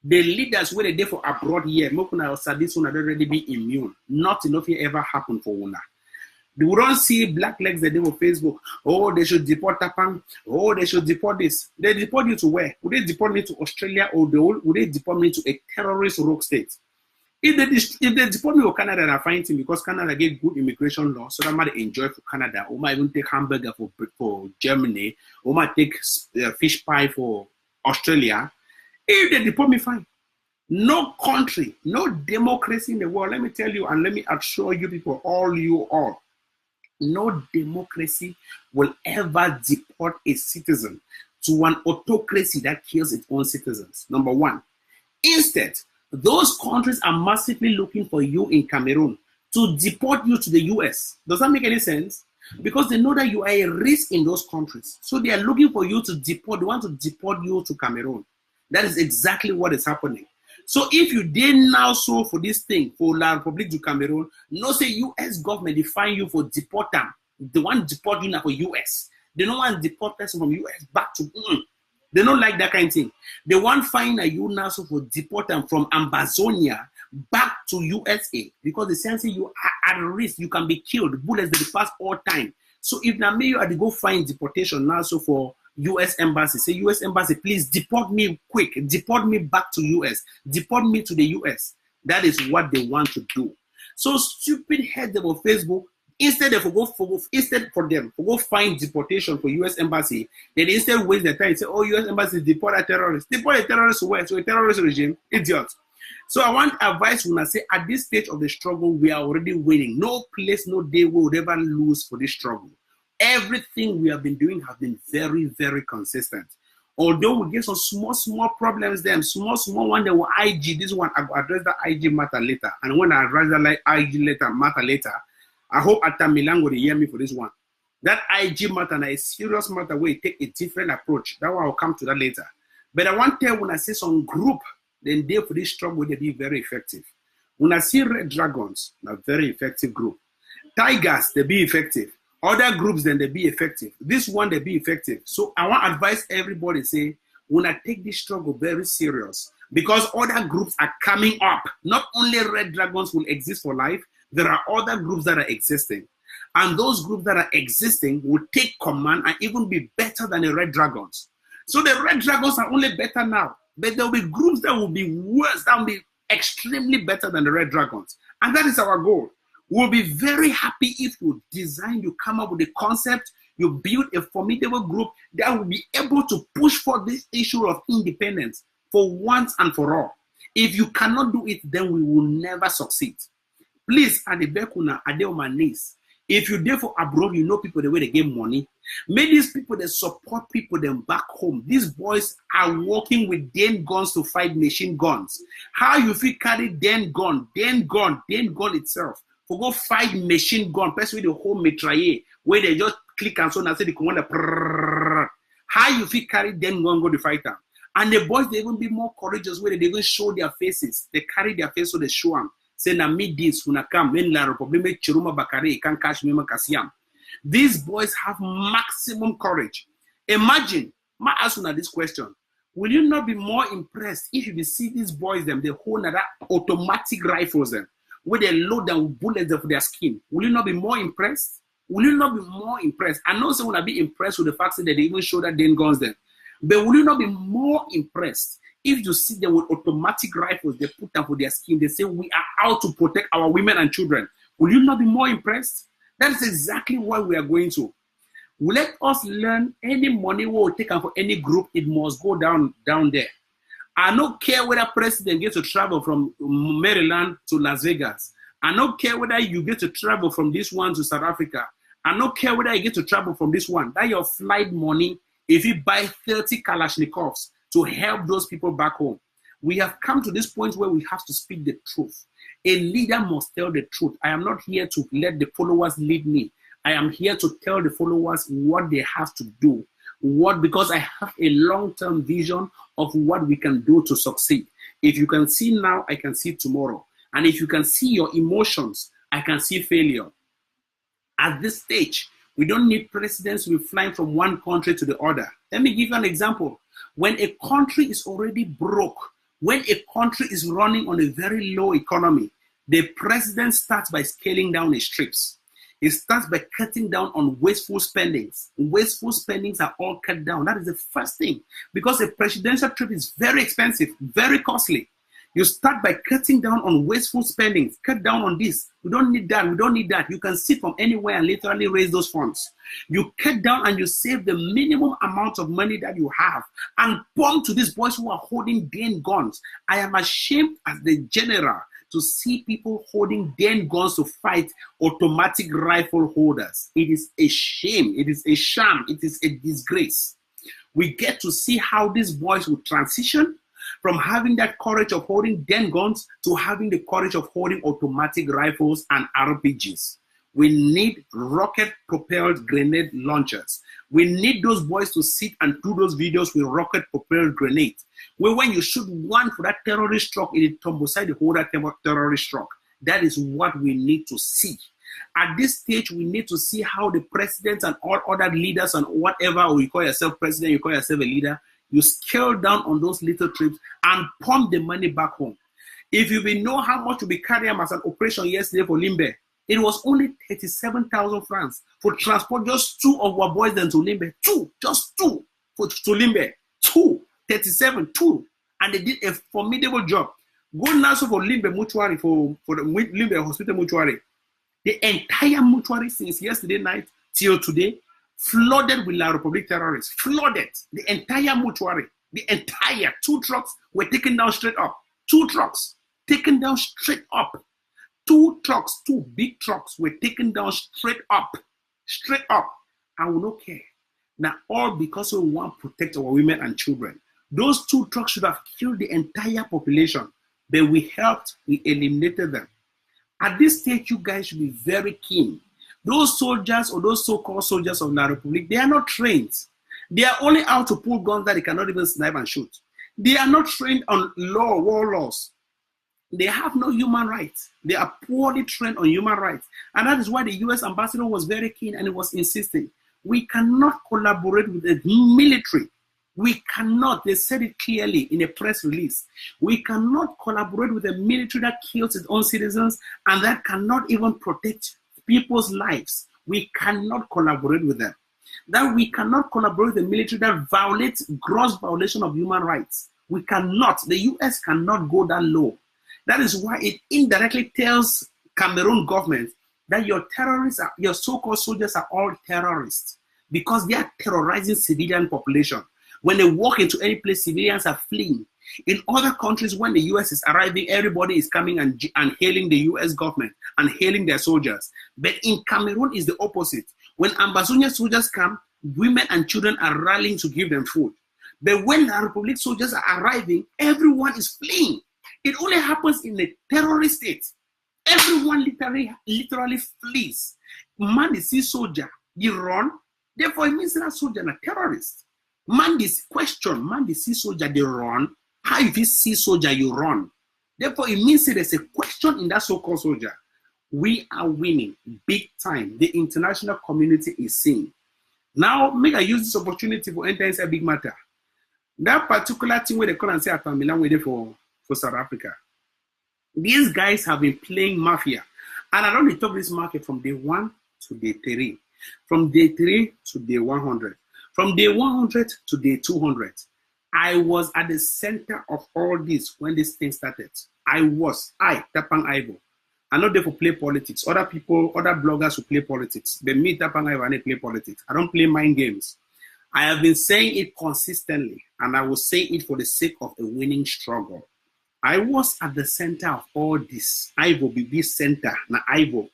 leaders where they did for abroad here, Mokuna Sabi Una already be immune. Not enough here ever happened for Una. We don't see black legs that they on Facebook. Oh, they should deport Tapang. Oh, they should deport this. They deport you to where? Would they deport me to Australia or would they deport me to a terrorist rogue state? If they deport me to Canada, I find him because Canada get good immigration law, so I might enjoy for Canada. Or might even take hamburger for Germany. Or might take fish pie for Australia. If they deport me, fine. No country, no democracy in the world. Let me tell you and let me assure you people, all. No democracy will ever deport a citizen to an autocracy that kills its own citizens. Number one. Instead, those countries are massively looking for you in Cameroon to deport you to the US. Does that make any sense? Because they know that you are a risk in those countries. So they are looking for you to deport, they want to deport you to Cameroon. That is exactly what is happening. So if you did now so for this thing, for La Republique du Cameroon, no say US government define you for deport them. They want to deport you now for US. They don't want to deport person from US back to, they don't like that kind of thing. They want find a you now so for deport them from Ambazonia back to USA because they say you are at risk, you can be killed, bullets they pass all time. So if now me you are to go find deportation now so for US Embassy, say US Embassy, please deport me quick, deport me back to US, deport me to the US. That is what they want to do. So stupid heads on Facebook, instead of go find deportation for US Embassy, they instead waste their time and say, oh, US Embassy deport a terrorist. Deport a terrorist where? So a terrorist regime, idiot. So I want advice when I say at this stage of the struggle, we are already winning. No place, no day we will ever lose for this struggle. Everything we have been doing has been very, very consistent. Although we get some small problems, them small one that will IG. This one I will address the IG matter later. And when I address the IG matter later, I hope Atamilang will hear me for this one. That IG matter is a serious matter where you take a different approach. That one I'll come to that later. But I want to tell when I say some group, then they for this struggle they be very effective. When I see Red Dragons, a very effective group. Tigers, they be effective. Other groups, then they be effective. This one, they be effective. So I want to advise everybody, say, when I take this struggle very serious, because other groups are coming up. Not only Red Dragons will exist for life, there are other groups that are existing. And those groups that are existing will take command and even be better than the Red Dragons. So the Red Dragons are only better now, but there will be groups that will be worse, that will be extremely better than the Red Dragons. And that is our goal. We'll be very happy if you design, you come up with a concept, you build a formidable group that will be able to push for this issue of independence for once and for all. If you cannot do it, then we will never succeed. Please, at the Bekuna, at the Omanis, if you there for abroad, you know people the way they get money. May these people that support people them back home. These boys are working with den guns to fight machine guns. How you feel carry den gun itself. For go fight machine gun, person with the whole mitraille, where they just click and so and say the command. How you feel carry den gun go to fight them. And the boys they even be more courageous where they even show their faces. They carry their face so they show them. Say na me this when I come when la Republique Chiruma Bakare can catch me Makasiam. These boys have maximum courage. Imagine, my ask you this question. Will you not be more impressed if you see these boys them, they hold that automatic rifles them, where they load them with bullets of their skin? Will you not be more impressed? Will you not be more impressed? I know someone will be impressed with the fact that they even show that then guns them. But will you not be more impressed if you see them with automatic rifles, they put them for their skin, they say, we are out to protect our women and children? Will you not be more impressed? That is exactly what we are going to. Let us learn any money we will take for any group, it must go down there. I don't care whether president gets to travel from Maryland to Las Vegas. I don't care whether you get to travel from this one to South Africa. I don't care whether you get to travel from this one. That your flight money, if you buy 30 Kalashnikovs to help those people back home. We have come to this point where we have to speak the truth. A leader must tell the truth. I am not here to let the followers lead me. I am here to tell the followers what they have to do. Because I have a long-term vision of what we can do to succeed. If you can see now, I can see tomorrow. And if you can see your emotions, I can see failure. At this stage, we don't need presidents who are flying from one country to the other. Let me give you an example. When a country is already broke, when a country is running on a very low economy, the president starts by scaling down his trips. It starts by cutting down on wasteful spendings. Wasteful spendings are all cut down. That is the first thing. Because a presidential trip is very expensive, very costly. You start by cutting down on wasteful spendings. Cut down on this. We don't need that. We don't need that. You can sit from anywhere and literally raise those funds. You cut down and you save the minimum amount of money that you have and pump to these boys who are holding damn guns. I am ashamed as the general to see people holding damn guns to fight automatic rifle holders. It is a shame. It is a sham. It is a disgrace. We get to see how these boys will transition from having that courage of holding damn guns to having the courage of holding automatic rifles and RPGs. We need rocket-propelled grenade launchers. We need those boys to sit and do those videos with rocket-propelled grenades. Where when you shoot one for that terrorist truck, it tumbles aside the whole that terrorist truck. That is what we need to see. At this stage, we need to see how the presidents and all other leaders and whatever, or you call yourself president, you call yourself a leader, you scale down on those little trips and pump the money back home. If you will know how much will be carried out as an operation yesterday for Limbe, it was only 37,000 francs for transport just two of our boys then to Limbe. Just two to Limbe. 37, and they did a formidable job. Go now for Limbe Mortuary, for the Limbe Hospital Mortuary. The entire mortuary since yesterday night till today flooded with La Republic terrorists. Flooded. The entire mortuary. The entire 2 trucks were taken down straight up. 2 trucks taken down straight up. 2 trucks, 2 big trucks were taken down straight up. Straight up. I will not care. Now, all because we want to protect our women and children. Those 2 trucks should have killed the entire population, but we helped, we eliminated them. At this stage, you guys should be very keen. Those soldiers or those so-called soldiers of La Republic, they are not trained. They are only out to pull guns that they cannot even snipe and shoot. They are not trained on law, war laws. They have no human rights. They are poorly trained on human rights. And that is why the US ambassador was very keen and he was insisting. We cannot collaborate with the military. We cannot, they said it clearly in a press release. We cannot collaborate with a military that kills its own citizens and that cannot even protect people's lives. We cannot collaborate with them. That we cannot collaborate with a military that violates gross violation of human rights. We cannot. The US cannot go that low. That is why it indirectly tells Cameroon government that your terrorists, your so-called soldiers are all terrorists because they are terrorizing civilian population. When they walk into any place, civilians are fleeing. In other countries, when the US is arriving, everybody is coming and hailing the US government and hailing their soldiers. But in Cameroon, is the opposite. When Ambazonia soldiers come, women and children are rallying to give them food. But when the Republic soldiers are arriving, everyone is fleeing. It only happens in a terrorist state. Everyone literally flees. Man, they see soldier, they run. Therefore, it means that soldier is a terrorist. Man, this question, man, they see soldier, they run. How if you see soldier, you run? Therefore, it means that there's a question in that so-called soldier. We are winning big time. The international community is seeing. Now, make I use this opportunity for enter inside big matter. That particular thing where they call and say at Milan waiting for South Africa. These guys have been playing mafia. And I don't talk this market from day 1 to day 3. From day 3 to day 100. From day 100 to day 200. I was at the center of all this when this thing started. I, Tapang Ivo. I'm not there for play politics. Other people, other bloggers who play politics. They meet Tapang Ivo and they play politics. I don't play mind games. I have been saying it consistently, and I will say it for the sake of a winning struggle. I was at the center of all this. Ivo be this center, na Ivo.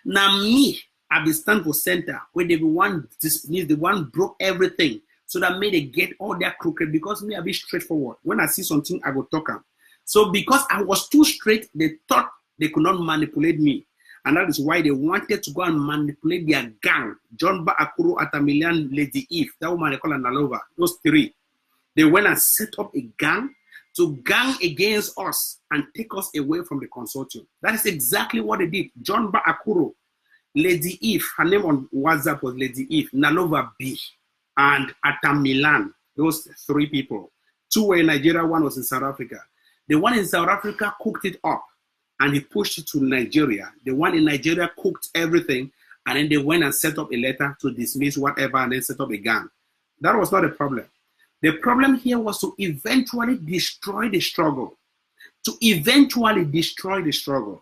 Now me, I be stand for center, where they be one dismiss, the one broke everything, so that made they get all their crooked, because me, I be straightforward. When I see something, I go talk them. So because I was too straight, they thought they could not manipulate me. And that is why they wanted to go and manipulate their gang. John Akuro, Atamilian, Lady Eve, that woman they call Nalova, those 3. They went and set up a gang to gang against us and take us away from the consortium. That is exactly what they did. John Akuro, Lady Eve, her name on WhatsApp was Lady Eve, Nalova B, and Atamilan, those 3 people. 2 were in Nigeria, 1 was in South Africa. The one in South Africa cooked it up and he pushed it to Nigeria. The one in Nigeria cooked everything, and then they went and set up a letter to dismiss whatever and then set up a gang. That was not a problem. The problem here was to eventually destroy the struggle.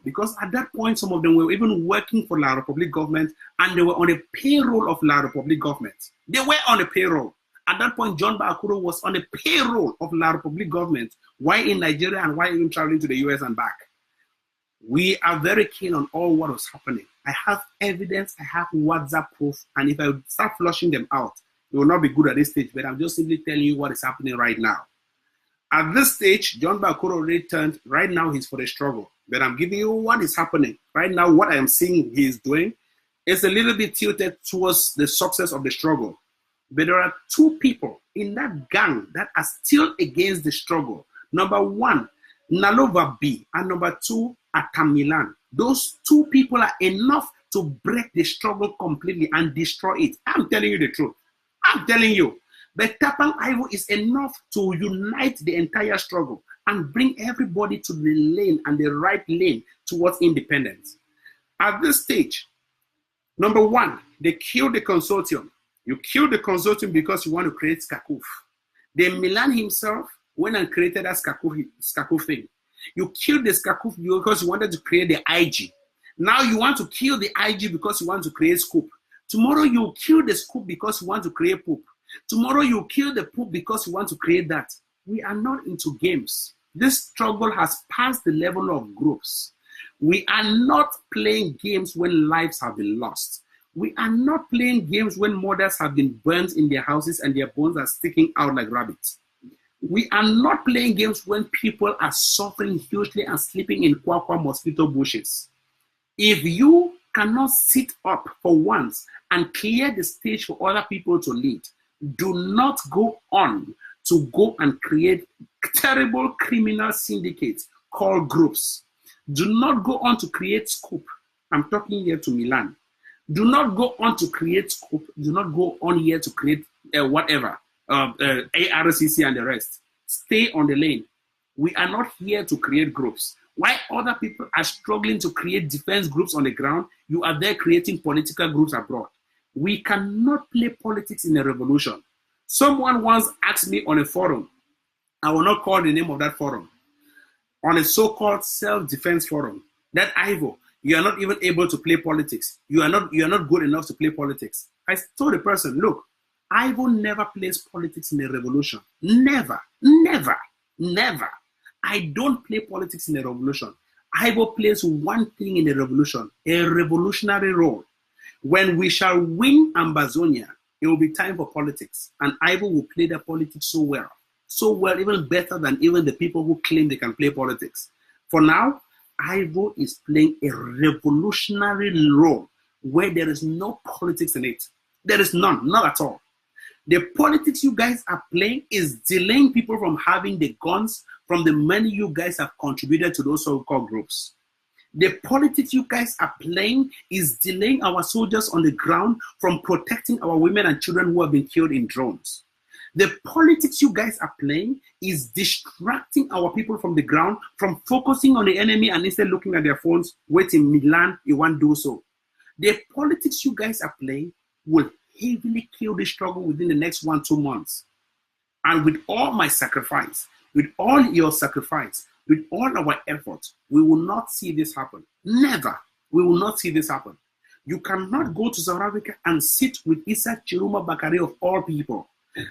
Because at that point, some of them were even working for La Republic government, and they were on a payroll of La Republic government. They were on a payroll. At that point, John Bakuro was on a payroll of La Republic government. Why in Nigeria and why even traveling to the US and back? We are very keen on all what was happening. I have evidence, I have WhatsApp proof, and if I start flushing them out, it will not be good at this stage, but I'm just simply telling you what is happening right now. At this stage, John Bakuro already turned, right now he's for the struggle, but I'm giving you what is happening. Right now, what I am seeing he is doing is a little bit tilted towards the success of the struggle. But there are 2 people in that gang that are still against the struggle. Number 1, Nalova B, and number 2, Atamilan. Those 2 people are enough to break the struggle completely and destroy it. I'm telling you the truth. I'm telling you. But Tapang Ivo is enough to unite the entire struggle and bring everybody to the lane and the right lane towards independence. At this stage, number 1, they killed the consortium. You killed the consortium because you want to create Skakoof. Then Milan himself went and created that Skakoof thing. You killed the Skakoof because you wanted to create the IG. Now you want to kill the IG because you want to create Scoop. Tomorrow you kill the Scoop because you want to create Poop. Tomorrow you kill the Poop because you want to create that. We are not into games. This struggle has passed the level of groups. We are not playing games when lives have been lost. We are not playing games when mothers have been burnt in their houses and their bones are sticking out like rabbits. We are not playing games when people are suffering hugely and sleeping in kwakwa mosquito bushes. If you cannot sit up for once and clear the stage for other people to lead, do not go on to go and create terrible criminal syndicates called groups. Do not go on to create Scoop. I'm talking here to Milan. Do not go on to create Scoop. Do not go on here to create whatever, ARCC and the rest. Stay on the lane. We are not here to create groups. While other people are struggling to create defense groups on the ground, you are there creating political groups abroad. We cannot play politics in a revolution. Someone once asked me on a forum, I will not call the name of that forum, on a so-called self-defense forum, that Ivo, you are not even able to play politics. You are not good enough to play politics. I told the person, look, Ivo never plays politics in a revolution. Never, never, never. I don't play politics in a revolution. Ivo plays one thing in a revolution, a revolutionary role. When we shall win Ambazonia, it will be time for politics. And Ivo will play the politics so well, even better than even the people who claim they can play politics. For now, Ivo is playing a revolutionary role where there is no politics in it. There is none, not at all. The politics you guys are playing is delaying people from having the guns from the money you guys have contributed to those so-called groups. The politics you guys are playing is delaying our soldiers on the ground from protecting our women and children who have been killed in drones. The politics you guys are playing is distracting our people from the ground, from focusing on the enemy and instead looking at their phones, waiting Milan, you won't do so. The politics you guys are playing will heavily kill the struggle within the next 1-2 months. And with all my sacrifice, with all your sacrifice, with all our efforts, we will not see this happen. Never. We will not see this happen. You cannot go to South Africa and sit with Issa Chiruma Bakari of all people.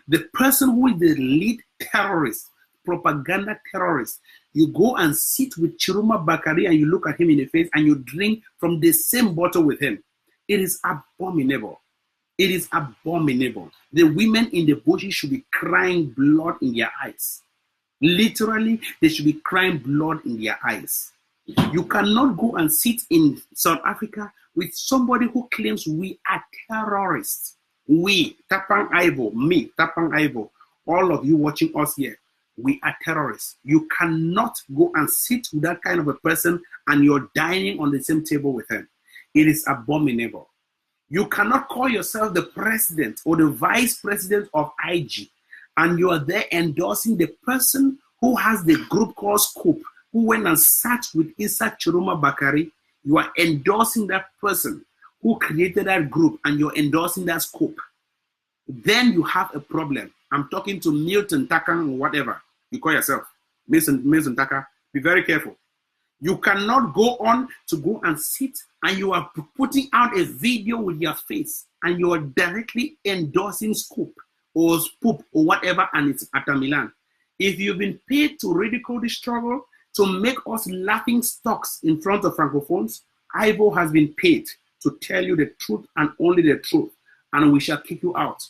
The person who is the lead terrorist, propaganda terrorist. You go and sit with Chiruma Bakari and you look at him in the face and you drink from the same bottle with him. It is abominable. It is abominable. The women in the bushes should be crying blood in their eyes. Literally, they should be crying blood in their eyes. You cannot go and sit in South Africa with somebody who claims we are terrorists. We, Tapang Ivo, me, Tapang Ivo, all of you watching us here, we are terrorists. You cannot go and sit with that kind of a person and you're dining on the same table with him. It is abominable. You cannot call yourself the president or the vice president of IG and you are there endorsing the person who has the group called Scoop, who went and sat with Issa Chiruma Bakari. You are endorsing that person who created that group and you're endorsing that Scoop. Then you have a problem. I'm talking to Milton Takang or whatever you call yourself. Milton Taka. Be very careful. You cannot go on to go and sit and you are putting out a video with your face and you are directly endorsing Scoop or Spoop or whatever and it's at Milan. If you've been paid to ridicule the struggle, to make us laughing stocks in front of Francophones, Ivo has been paid to tell you the truth and only the truth, and we shall kick you out.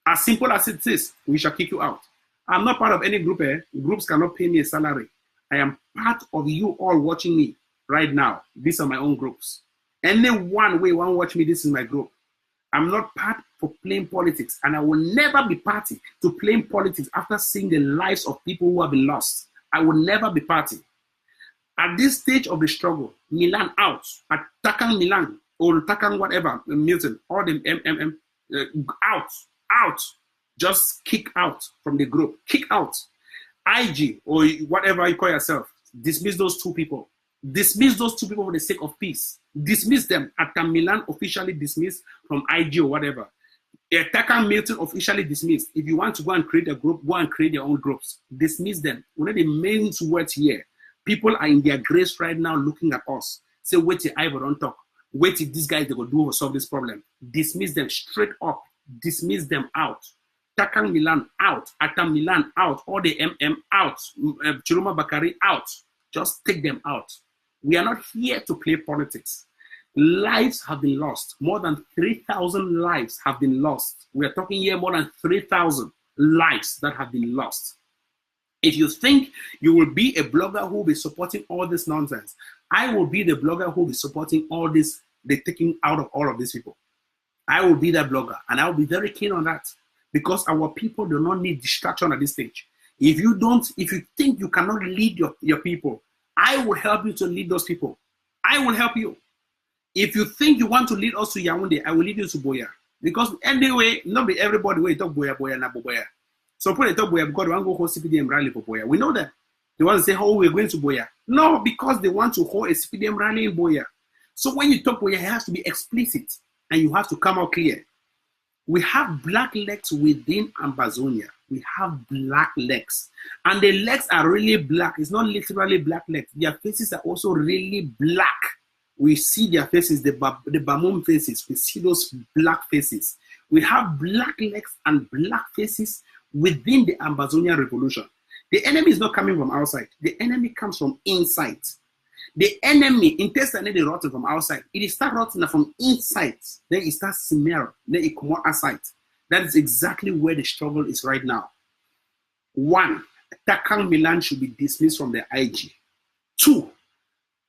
As simple as it is, we shall kick you out. I'm not part of any group. Groups cannot pay me a salary. I am part of you all watching me right now. These are my own groups. Any one way one watch me, this is my group. I'm not part for playing politics, and I will never be party to playing politics after seeing the lives of people who have been lost. I will never be party. At this stage of the struggle, Milan out, at Takang Milan, or Takang whatever, Milton, all the out. Just kick out from the group. Kick out. IG, or whatever you call yourself, dismiss those two people. Dismiss those two people for the sake of peace. Dismiss them. At Milan, officially dismissed from IG or whatever. Takang Milton officially dismissed. If you want to go and create a group, go and create your own groups. Dismiss them. One of the main words here, people are in their graves right now looking at us. Say, wait till Ivo don't talk. Wait till these guys they go do or solve this problem. Dismiss them straight up. Dismiss them out. Takang Milan out. Atam Milan out. All the out. Chiruma Bakari out. Just take them out. We are not here to play politics. Lives have been lost. More than 3,000 lives have been lost. We are talking here more than 3,000 lives that have been lost. If you think you will be a blogger who will be supporting all this nonsense, I will be the blogger who will be supporting all this, the taking out of all of these people. I will be that blogger, and I will be very keen on that because our people do not need distraction at this stage. If you think you cannot lead your people, I will help you to lead those people. I will help you. If you think you want to lead us to Yaoundé, I will lead you to Buea. Because anyway, not be everybody will talk Buea, na Buea. So put it talk Buea because they want to go hold CPDM rally for Buea. We know that. They want to say, oh, we're going to Buea. No, because they want to hold a CPDM rally in Buea. So when you talk Buea, it has to be explicit and you have to come out clear. We have black legs within Ambazonia. We have black legs. And the legs are really black. It's not literally black legs. Their faces are also really black. We see their faces, the Bamum faces. We see those black faces. We have black legs and black faces within the Ambazonia revolution. The enemy is not coming from outside. The enemy comes from inside. The enemy, intestine is rotten from outside. It starts rotting from inside. Then it starts smearing. Then it comes outside. That is exactly where the struggle is right now. 1, Takang Milan should be dismissed from the IG. 2,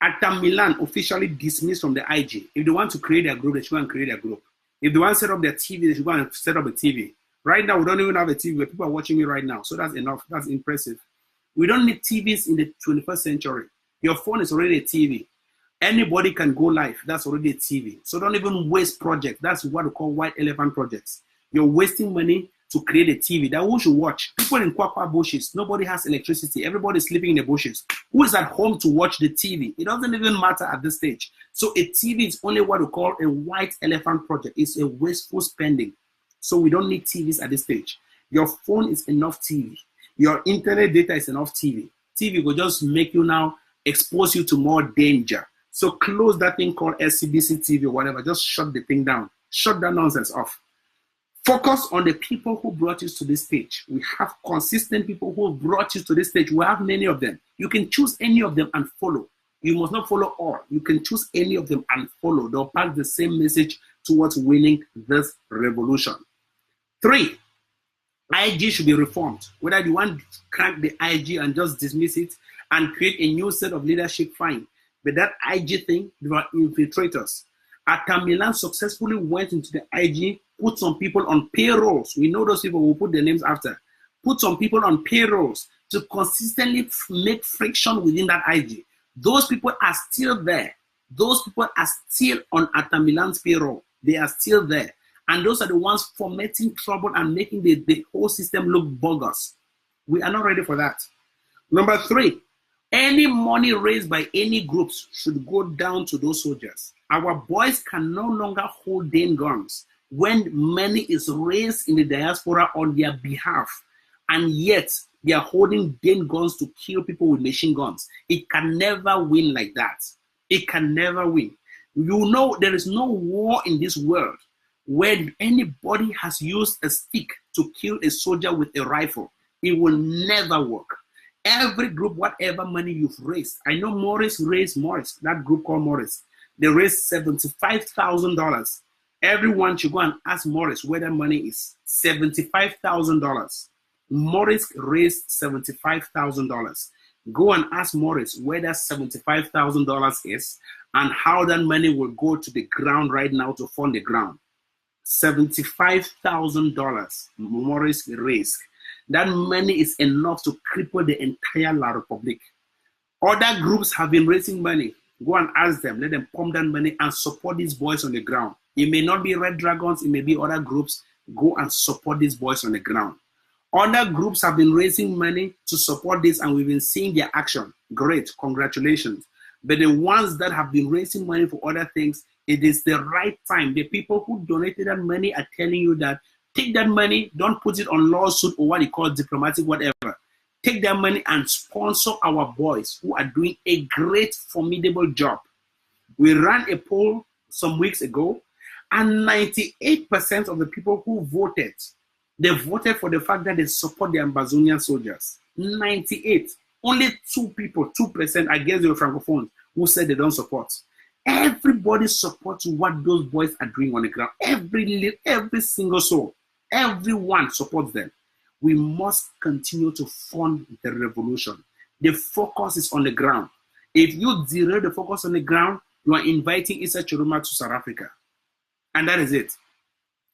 Atam Milan officially dismissed from the IG. If they want to create a group, they should go and create a group. If they want to set up their TV, they should go and set up a TV. Right now, we don't even have a TV where people are watching me right now. So that's enough. That's impressive. We don't need TVs in the 21st century. Your phone is already a TV. Anybody can go live. That's already a TV. So don't even waste projects. That's what we call white elephant projects. You're wasting money to create a TV that we should watch. People in Kwakwa bushes, nobody has electricity. Everybody's sleeping in the bushes. Who is at home to watch the TV? It doesn't even matter at this stage. So a TV is only what we call a white elephant project. It's a wasteful spending. So we don't need TVs at this stage. Your phone is enough TV. Your internet data is enough TV. TV will just make you now, expose you to more danger. So close that thing called SCBC TV or whatever. Just shut the thing down. Shut that nonsense off. Focus on the people who brought you to this stage. We have consistent people who brought you to this stage. We have many of them. You can choose any of them and follow. You must not follow all. You can choose any of them and follow. They'll pass the same message towards winning this revolution. 3, IG should be reformed. Whether you want to crack the IG and just dismiss it and create a new set of leadership, fine. But that IG thing, they were infiltrators. Milan successfully went into the IG, put some people on payrolls. We know those people, will put their names after. Put some people on payrolls to consistently make friction within that IG. Those people are still there. Those people are still on Milan's payroll. They are still there. And those are the ones fomenting trouble and making the whole system look bogus. We are not ready for that. Number 3, any money raised by any groups should go down to those soldiers. Our boys can no longer hold their guns when money is raised in the diaspora on their behalf, and yet they are holding their guns to kill people with machine guns. It can never win like that. It can never win. You know, there is no war in this world where anybody has used a stick to kill a soldier with a rifle. It will never work. Every group, whatever money you've raised, I know Morris raised that group called Morris. They raised $75,000. Everyone should go and ask Morris where that money is. $75,000. Morris raised $75,000. Go and ask Morris where that $75,000 is and how that money will go to the ground right now to fund the ground. $75,000 Morris raised. That money is enough to cripple the entire La Republic. Other groups have been raising money. Go and ask them. Let them pump that money and support these boys on the ground. It may not be Red Dragons. It may be other groups. Go and support these boys on the ground. Other groups have been raising money to support this, and we've been seeing their action. Great. Congratulations. But the ones that have been raising money for other things, it is the right time. The people who donated that money are telling you that take that money, don't put it on lawsuit or what you call diplomatic, whatever. Take that money and sponsor our boys who are doing a great, formidable job. We ran a poll some weeks ago, and 98% of the people who voted, they voted for the fact that they support the Ambazonian soldiers. 98. Only 2%, I guess they were Francophones, who said they don't support. Everybody supports what those boys are doing on the ground. Every single soul. Everyone supports them. We must continue to fund the revolution. The focus is on the ground. If you derail the focus on the ground, you are inviting Issa Chiruma to South Africa. And that is it.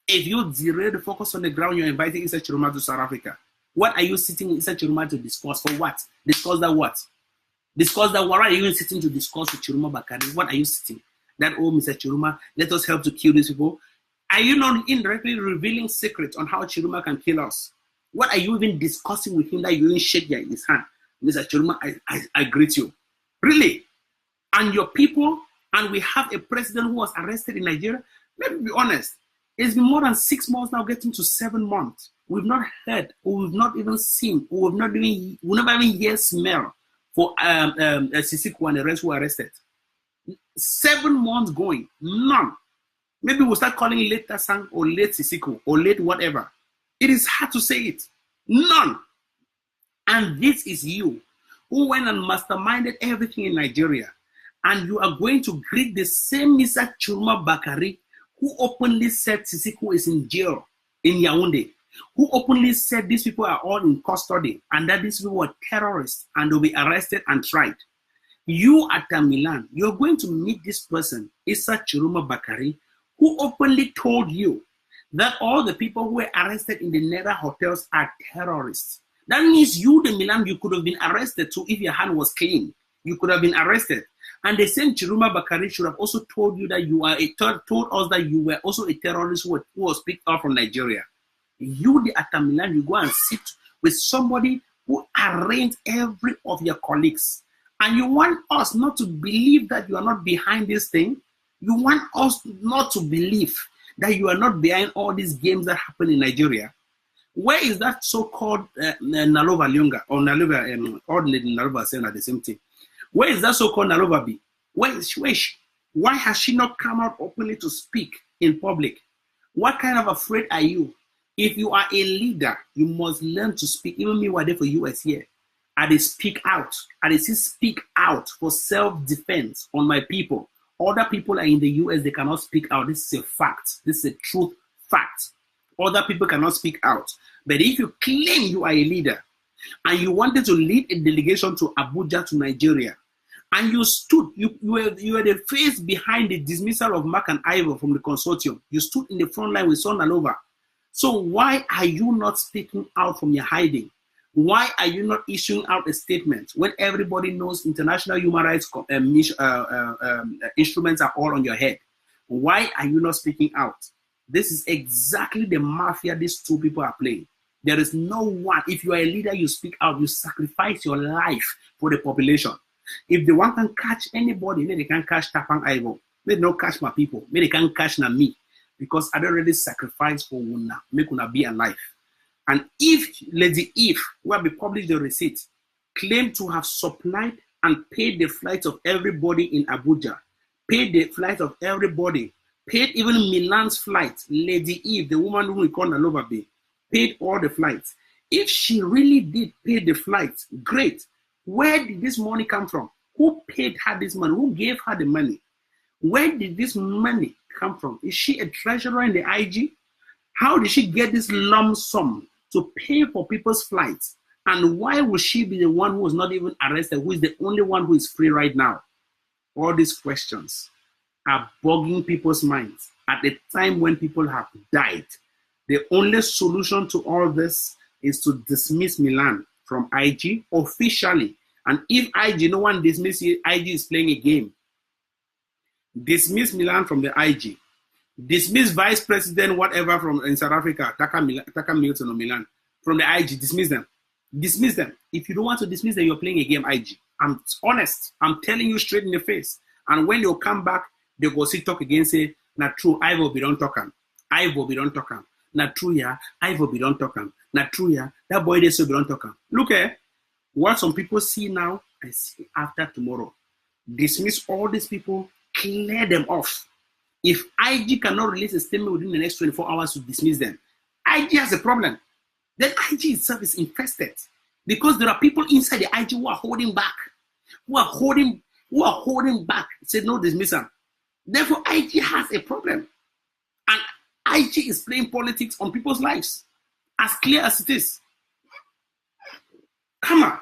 If you derail the focus on the ground, you're inviting Issa Chiruma to South Africa. What are you sitting with Issa Chiruma to discuss? For what? Discuss that what? Discuss that what are you even sitting to discuss with Chiruma Bakari? What are you sitting? That, oh, Mr. Chiruma, let us help to kill these people. Are you not indirectly revealing secrets on how Chiruma can kill us? What are you even discussing with him that you even shake his hand? Mr. Chiruma, I greet you. Really? And your people, and we have a president who was arrested in Nigeria. Let me be honest. It's been more than 6 months now, getting to 7 months. We've not heard, or we've not even seen, or we've never even hear smell for Sisiku and the rest who were arrested. 7 months going, none. Maybe we'll start calling late Tasang or late Sisiku or late whatever. It is hard to say it. None. And this is you who went and masterminded everything in Nigeria. And you are going to greet the same Mr. Chiruma Bakari who openly said Sisiku is in jail in Yaoundé, who openly said these people are all in custody and that these people were terrorists and will be arrested and tried. You at Milan, you're going to meet this person, Issa Chiruma Bakari, who openly told you that all the people who were arrested in the Nera hotels are terrorists. That means you, the Milan, you could have been arrested too if your hand was clean. You could have been arrested. And the same Chiruma Bakari should have also told you that you are told us that you were also a terrorist who was picked up from Nigeria. You, the Atamilan, you go and sit with somebody who arranged every of your colleagues. And you want us not to believe that you are not behind this thing. You want us not to believe that you are not behind all these games that happen in Nigeria. Where is that so-called Nalova Lyonga or Nalova, all the Nalova saying at the same thing? Where is that so-called Nalova B? Where is she? Why has she not come out openly to speak in public? What kind of afraid are you? If you are a leader, you must learn to speak. Even me, what I for US here, I they speak out. I they speak out for self-defense on my people. Other people are in the US, they cannot speak out. This is a fact. This is a truth fact. Other people cannot speak out. But if you claim you are a leader and you wanted to lead a delegation to Abuja, to Nigeria, and you stood, you were the face behind the dismissal of Mark and Ivo from the consortium. You stood in the front line with Son Alova. So why are you not speaking out from your hiding? Why are you not issuing out a statement when everybody knows international human rights instruments are all on your head? Why are you not speaking out? This is exactly the mafia these two people are playing. There is no one. If you are a leader, you speak out. You sacrifice your life for the population. If the one can catch anybody, maybe they can catch Tapang Ivo. Maybe they don't catch my people. Maybe they can catch me. Because I already sacrificed for Una, make Una be alive. And if Lady Eve, who have published the receipt, claim to have supplied and paid the flights of everybody in Abuja, paid the flights of everybody, paid even Milan's flight, Lady Eve, the woman who we call Nalova Bay, paid all the flights. If she really did pay the flights, great. Where did this money come from? Who paid her this money? Who gave her the money? Where did this money come from? Is she a treasurer in the IG? How did she get this lump sum to pay for people's flights? And why would she be the one who was not even arrested, who is the only one who is free right now? All these questions are bugging people's minds at the time when people have died. The only solution to all this is to dismiss Milan from IG officially. And if IG, no one dismisses it, IG is playing a game. Dismiss Milan from the IG. Dismiss Vice President, whatever, from in South Africa, Taka Milton or Milan, from the IG. Dismiss them. Dismiss them. If you don't want to dismiss them, you're playing a game, IG. I'm honest. I'm telling you straight in the face. And when they'll come back, they'll go see talk again, say, not true, Ivo be don't talk am. Ivo be don't talk am. Not true, yeah, Ivo be don't talk am. Not true, yeah, that boy they so be don't talk am. Look what some people see now, I see after tomorrow. Dismiss all these people, clear them off. If IG cannot release a statement within the next 24 hours to dismiss them, IG has a problem. Then IG itself is infested because there are people inside the IG who are holding back, who are holding back. Say no dismissal. Therefore, IG has a problem, and IG is playing politics on people's lives, as clear as it is. Come on.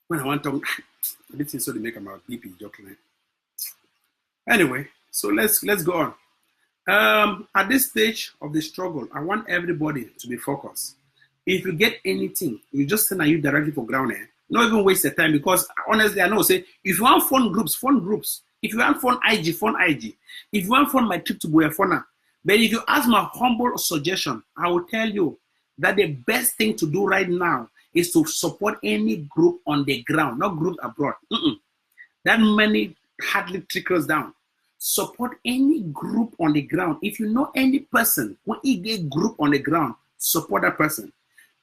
When I want to, I didn't think so to make about BP joke line. Anyway, so let's go on. At this stage of the struggle, I want everybody to be focused. If you get anything, you just send you directly for ground air. Not even waste the time, because honestly, I know, say, if you want phone groups, phone groups. If you want phone IG, phone IG. If you want phone my trip to Buea, phone. But if you ask my humble suggestion, I will tell you that the best thing to do right now is to support any group on the ground, not groups abroad. That money hardly trickles down. Support any group on the ground. If you know any person who is a group on the ground, support that person.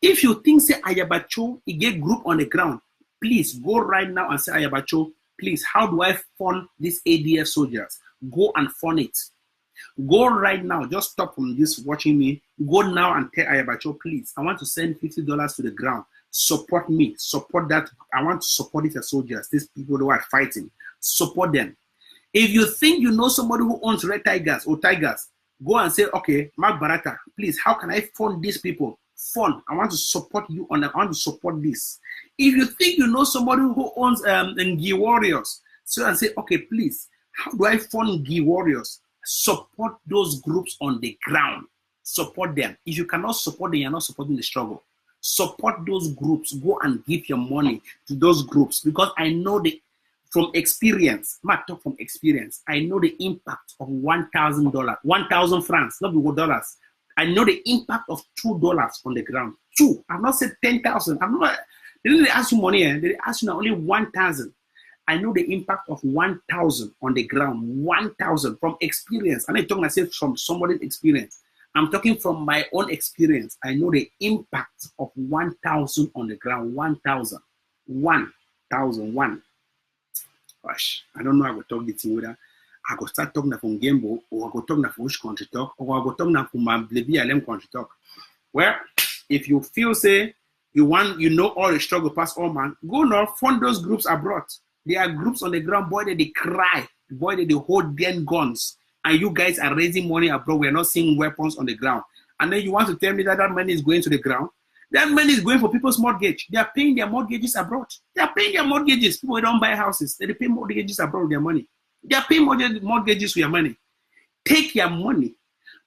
If you think say Ayabacho is a group on the ground, please go right now and say Ayabacho, please, how do I fund these ADF soldiers? Go and fund it. Go right now. Just stop from this watching me. Go now and tell Ayabacho, please, I want to send $50 to the ground. Support me. Support that. I want to support these soldiers, these people who are fighting. Support them. If you think you know somebody who owns red tigers or tigers, go and say, okay, Mark Barata, please, how can I fund these people? Fund. I want to support you on. I want to support this. If you think you know somebody who owns Ngie warriors, so and say, okay, please, how do I fund Ngie warriors? Support those groups on the ground. Support them. If you cannot support them, you're not supporting the struggle. Support those groups. Go and give your money to those groups, because I know From experience, I talk from experience. I know the impact of $1,000, 1,000 francs, not with dollars. I know the impact of $2 on the ground. Two. I've not said 10,000. They didn't ask you money. They ask you now only 1,000. I know the impact of 1,000 on the ground. 1,000 from experience. I'm not talking myself from somebody's experience. I'm talking from my own experience. I know the impact of 1,000 on the ground. 1,000. 1,000. Gosh, I don't know how to talk this thing whether I go start talking from Gambo or I go talking from which country talk or I go talking from my Lebialem country talk. Well, if you feel say you know all the struggle past all man, go now fund those groups abroad. There are groups on the ground, boy, they cry, boy, they hold their guns, and you guys are raising money abroad. We're not seeing weapons on the ground, and then you want to tell me that money is going to the ground? That money is going for people's mortgage. They are paying their mortgages abroad. They are paying their mortgages. People don't buy houses. They pay mortgages abroad with their money. They are paying mortgages with your money. Take your money.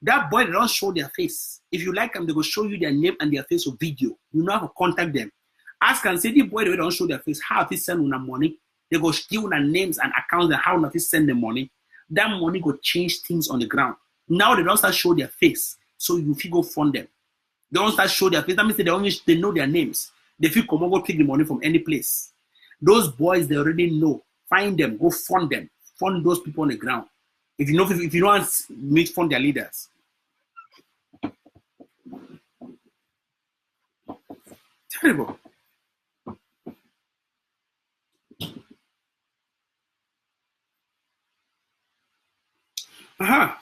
That boy, they don't show their face. If you like them, they will show you their name and their face of video. You know how to contact them. Ask and say, the boy, they don't show their face. How if he send them money? They go steal their names and accounts and how not he send them money. That money go change things on the ground. Now they don't start show their face. So you feel go fund them. They don't start show their face. That means they know their names. They feel come on, go take the money from any place. Those boys, they already know. Find them, go fund them. Fund those people on the ground. If you don't want to fund their leaders. Terrible.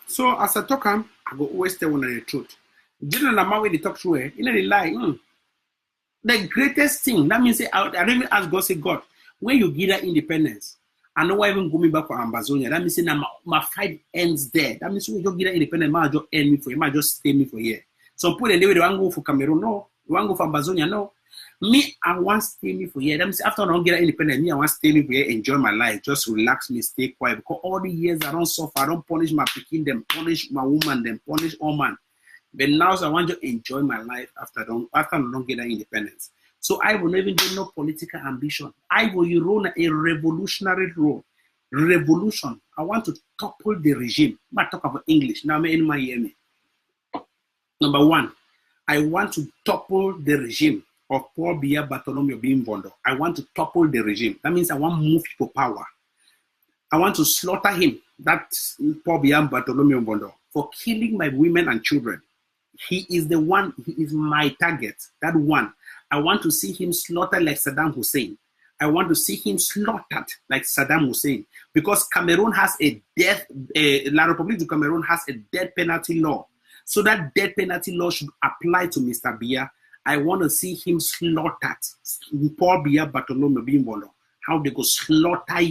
So as I talk, I go always tell one the truth. Didn't know when they talk through it, you know they lie. The greatest thing, that means I don't even ask God, say God, when you give that independence, I know why even going back for Amazonia. That means now my fight ends there. That means when you get that independence, might just end me for you, might just stay me for here. Some people they want to go for Cameroon, no. They want to go for Amazonia, no. Me, I want to stay me for here. That means after I don't get that independence, me, I want to stay me for here, enjoy my life, just relax me, stay quiet. Because all the years I don't suffer, I don't punish my picking them, punish my woman, them, punish all man. But now I want to enjoy my life after I don't get that independence. So I will not even do no political ambition. I will run a revolutionary role. Revolution. I want to topple the regime. I'm not talking about English. Now anyone hear me. Number one, I want to topple the regime of Paul Biya Bartholomew Bimbondo. I want to topple the regime. That means I want to move to power. I want to slaughter him, that's Paul Biya Bartholomew Bimbondo, for killing my women and children. He is the one, he is my target, that one. I want to see him slaughtered like Saddam Hussein. I want to see him slaughtered like Saddam Hussein, because Cameroon has a death, La République du Cameroon has a death penalty law. So that death penalty law should apply to Mr. Biya. I want to see him slaughtered. Paul Biya Bartholomew Bimbondo. How they go slaughter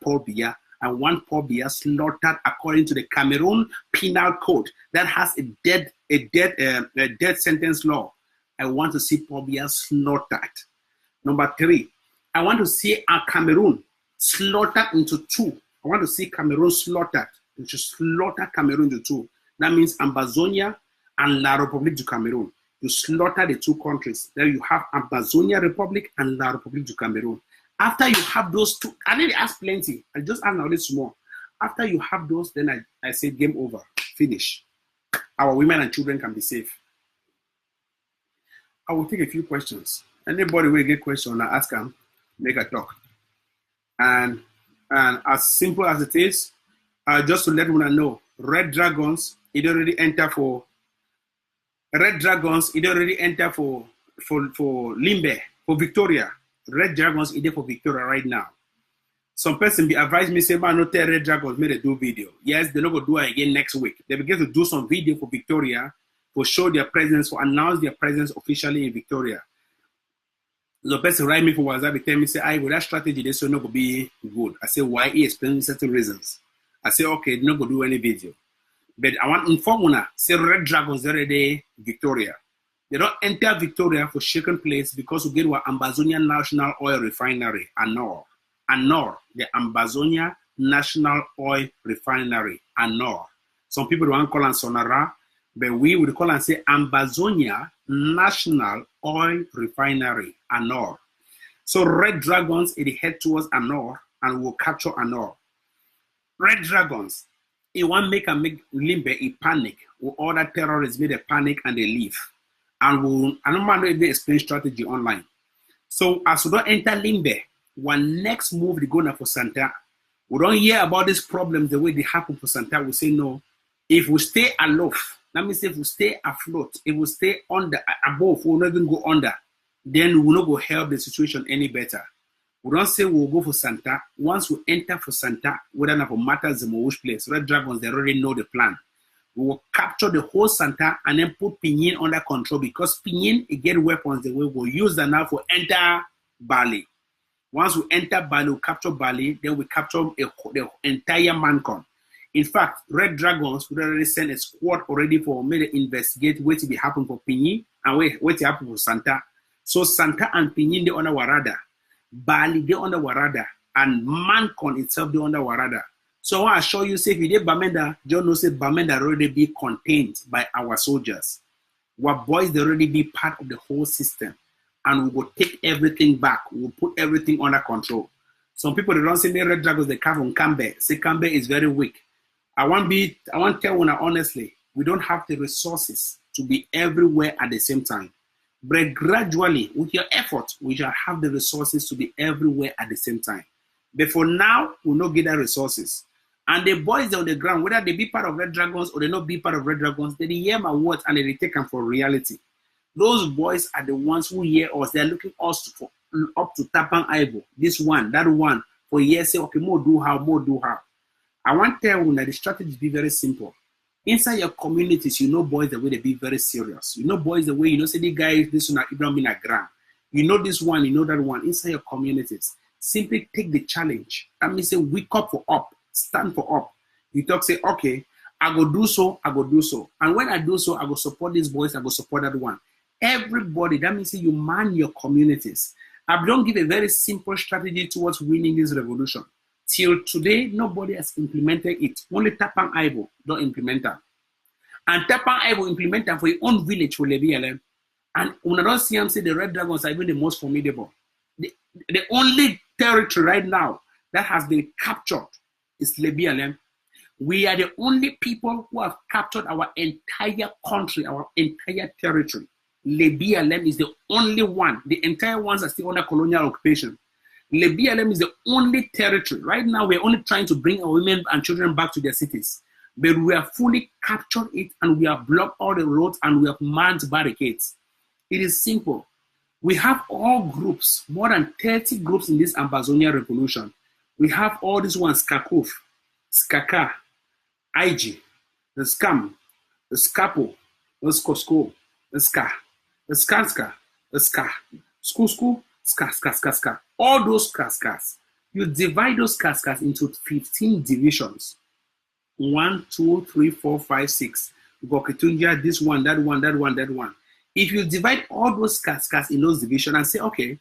Paul Biya. I want Paul Biya slaughtered according to the Cameroon Penal Code that has a death sentence law. I want to see Paul Biya slaughtered. Number three, I want to see Cameroon slaughtered into two. I want to see Cameroon slaughtered. We should slaughter Cameroon into two. That means Amazonia and La République du Cameroon. You slaughter the two countries. Then you have Amazonia Republic and La République du Cameroon. After you have those two, I didn't ask plenty. I just asked now this small. After you have those, then I say game over, finish. Our women and children can be safe. I will take a few questions. Anybody will get questions, I ask them, make a talk. And as simple as it is, just to let everyone know, Red Dragons, it already enter for Limbe, for Victoria. Red Dragons is there for Victoria right now. Some person be advised me, say, man, no tell Red Dragons made a do video. Yes, they're not going to do it again next week. They begin to do some video for Victoria, for show their presence, for announce their presence officially in Victoria. The person write me for WhatsApp, they tell me, say, well, that strategy, this will not going to be good. I say, why? He explains certain reasons. I say, okay, they're not going to do any video. But I want to inform you, say Red Dragons are already Victoria. They don't enter Victoria for shaken place because we get our Amazonia National Oil Refinery, ANOR. ANOR, the Amazonia National Oil Refinery, ANOR. Some people don't call it Sonara, but we would call and say Amazonia National Oil Refinery, ANOR. So red dragons, it head towards Anor and will capture Anor. Red dragons, it want make Limbe a panic. Or other terrorists make a panic and they leave. And I don't mind if they explain strategy online. So as we don't enter Limbe, one next move they go for Santa. We don't hear about these problems the way they happen for Santa. We say no. If we stay aloft, that means if we stay afloat, if we stay above, we'll not even go under, then we'll not go help the situation any better. We don't say we'll go for Santa. Once we enter for Santa, whether not for matters in which place, Red Dragons, they already know the plan. We will capture the whole Santa and then put Pinyin under control because Pinyin, it get weapons the way we'll use them now for enter Bali. Once we enter Bali, we capture Bali, then we capture the entire Mancon. In fact, Red Dragons would already send a squad already for me to investigate what will happen for Pinyin and what will happen for Santa. So Santa and Pinyin, they on our radar. Bali, they on our radar. And Mancon itself, they on our radar. So I show you, say, if you did Bamenda, John knows say Bamenda already be contained by our soldiers. Our boys, they already be part of the whole system. And we will take everything back. We will put everything under control. Some people, they don't say the Red Dragons, they come from Cambe. Say Cambe is very weak. I want to tell you honestly, we don't have the resources to be everywhere at the same time. But gradually, with your effort, we shall have the resources to be everywhere at the same time. But for now, we'll not get the resources. And the boys on the ground, whether they be part of Red Dragons or they not be part of Red Dragons, they hear my words and they take them for reality. Those boys are the ones who hear us. They're looking us for, up to Tapang Ivo. This one, that one. For years, say, okay, more do how. I want to tell you that the strategy be very simple. Inside your communities, you know boys the way they be very serious. You know boys the way, you know, say the guy, this one, Ibrahim in a ground. You know this one, you know that one. Inside your communities, simply take the challenge. That means say, wake up for up, stand for up. You talk, say, okay, I go do so. And when I do so, I go support these boys, I go support that one. Everybody, that means say you man your communities. I don't give a very simple strategy towards winning this revolution. Till today, nobody has implemented it. Only Tapang Ivo don't implement that. And Tapang Ivo implement that for your own village for Lebialem. And when I don't see them say the Red Dragons are even the most formidable. The only territory right now that has been captured is Lebialem. We are the only people who have captured our entire country, our entire territory. Lebialem is the only one. The entire ones are still under colonial occupation. Lebialem is the only territory. Right now, we're only trying to bring our women and children back to their cities. But we have fully captured it and we have blocked all the roads and we have manned barricades. It is simple. We have all groups, more than 30 groups in this Ambazonia revolution. We have all these ones, Skakuf, Skaka, IG, the Scam, the Skapo, the Skosko, the Ska, the Skanska, the Ska, Skusku, Ska. All those Kaskas. You divide those Kaskas into 15 divisions. 1, 2, 3, 4, 5, 6. Goketunja, this one, that one, that one, that one. If you divide all those Kaskas in those divisions and say, okay,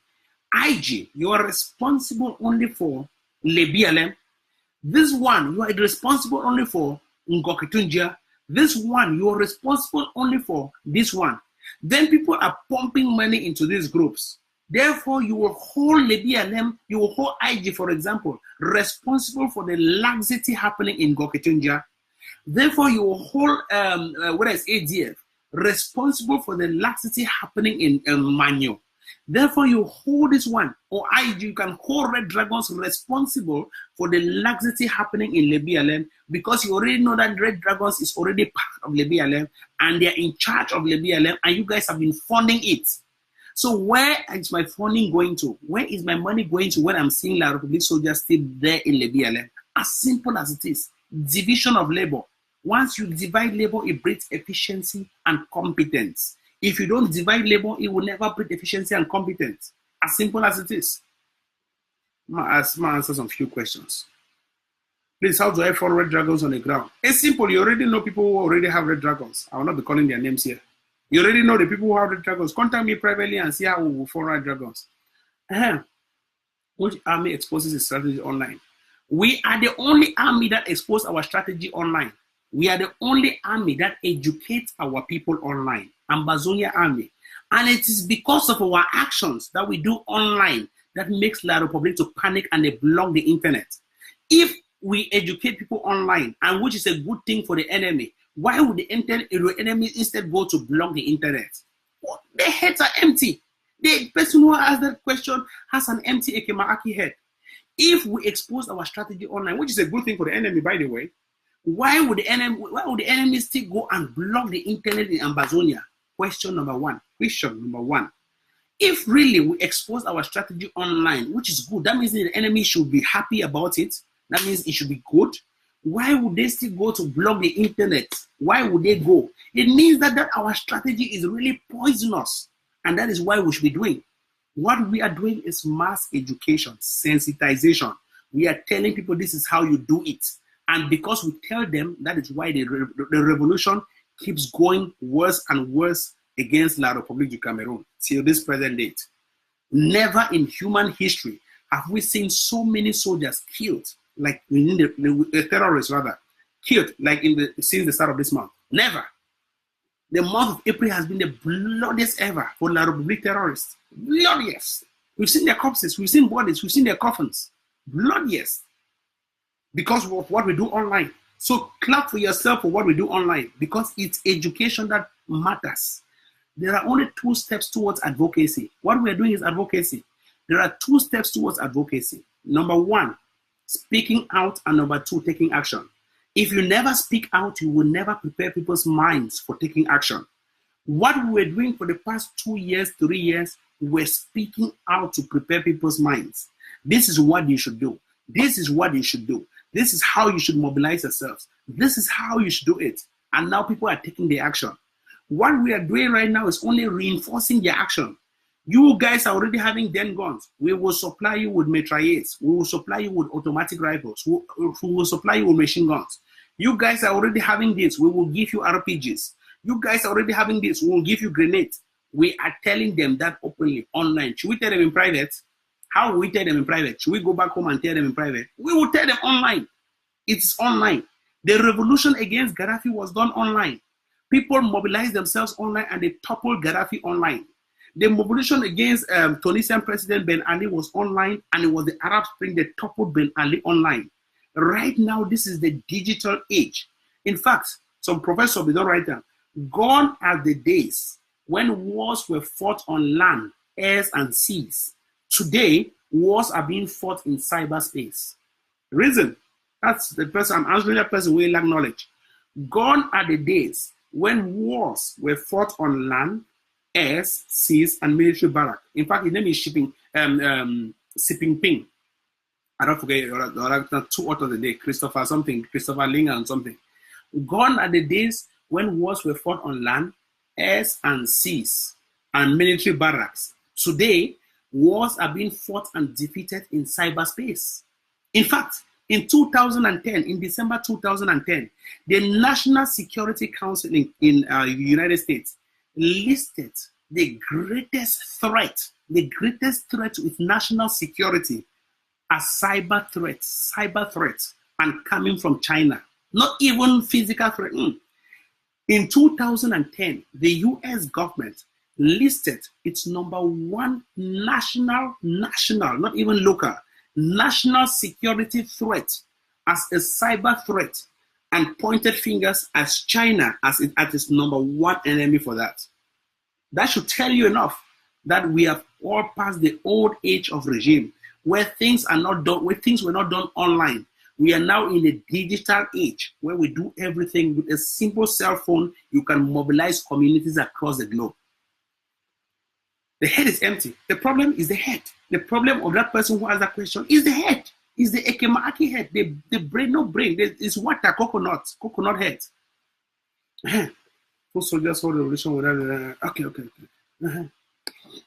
IG, you are responsible only for Lebialem. This one, you are responsible only for Ngoketunja. This one, you are responsible only for this one. Then people are pumping money into these groups. Therefore, you will hold Lebialem, you will hold IG, for example, responsible for the laxity happening in Goketunja. Therefore, you will hold, ADF, responsible for the laxity happening in Manyo. Therefore, you hold this one, or IG, you can hold Red Dragons responsible for the laxity happening in Lebialem because you already know that Red Dragons is already part of Lebialem and they're in charge of Lebialem and you guys have been funding it. So where is my funding going to? Where is my money going to when I'm seeing La Republic soldiers still there in Lebialem? As simple as it is, division of labor. Once you divide labor, it breeds efficiency and competence. If you don't divide labor, it will never breed efficiency and competence. As simple as it is. I'll answer some few questions. Please, how do I follow Red Dragons on the ground? It's simple. You already know people who already have Red Dragons. I will not be calling their names here. You already know the people who have Red Dragons. Contact me privately and see how we will follow Red Dragons. Which army exposes its strategy online? We are the only army that exposes our strategy online. We are the only army that educates our people online. Ambazonia Army. And it is because of our actions that we do online that makes La Republic to panic and they block the internet. If we educate people online, and which is a good thing for the enemy, why would the enemy instead go to block the internet? Well, their heads are empty. The person who asked that question has an empty Ekemaaki head. If we expose our strategy online, which is a good thing for the enemy, by the way, why would the enemy still go and block the internet in Ambazonia? Question number one. If really we expose our strategy online, which is good, that means the enemy should be happy about it. That means it should be good. Why would they still go to block the internet? Why would they go? It means that our strategy is really poisonous. And that is why we should be doing. What we are doing is mass education, sensitization. We are telling people this is how you do it. And because we tell them, that is why the revolution keeps going worse and worse against La République du Cameroon till this present date. Never in human history have we seen so many soldiers killed, like the terrorists rather, killed like since the start of this month. Never. The month of April has been the bloodiest ever for La République terrorists. Bloodiest. We've seen their corpses, we've seen bodies, we've seen their coffins. Bloodiest. Because of what we do online. So clap for yourself for what we do online, because it's education that matters. There are only 2 steps towards advocacy. What we are doing is advocacy. There are 2 steps towards advocacy. Number 1, speaking out, and number 2, taking action. If you never speak out, you will never prepare people's minds for taking action. What we were doing for the past 2 years, 3 years, we were speaking out to prepare people's minds. This is what you should do. This is what you should do. This is how you should mobilize yourselves. This is how you should do it. And now people are taking the action. What we are doing right now is only reinforcing the action. You guys are already having 10 guns. We will supply you with mitraillettes. We will supply you with automatic rifles. We will supply you with machine guns. You guys are already having this. We will give you RPGs. You guys are already having this. We will give you grenades. We are telling them that openly, online. Should we tell them in private? How will we tell them in private? Should we go back home and tell them in private? We will tell them online. It's online. The revolution against Gaddafi was done online. People mobilized themselves online and they toppled Gaddafi online. The mobilization against Tunisian President Ben Ali was online, and it was the Arab Spring that toppled Ben Ali online. Right now, this is the digital age. In fact, some professors, they don't write down, gone are the days when wars were fought on land, airs, and seas. Today, wars are being fought in cyberspace. Reason, that's the person, I'm answering that person who lack knowledge. Gone are the days when wars were fought on land, airs, seas, and military barrack. In fact, his name is Sipping Ping. I don't forget, 2 authors a day, Christopher Linger and something. Gone are the days when wars were fought on land, airs, and seas, and military barracks. Today, wars are being fought and defeated in cyberspace. In fact, in 2010, in December 2010, the National Security Council in the United States listed the greatest threat to its national security as cyber threats, and coming from China. Not even physical threat. In 2010, the US government listed its number 1 national, not even local, national security threat as a cyber threat, and pointed fingers as China as its number 1 enemy for that. That should tell you enough that we have all passed the old age of regime where things are not done, where things were not done online. We are now in the digital age where we do everything with a simple cell phone. You can mobilize communities across the globe. The head is empty. The problem is the head. The problem of that person who asked that question is the head. Is the Ekemaaki head. The brain, no brain. It's water, coconut head. Full soldiers hold the revolution without. Okay.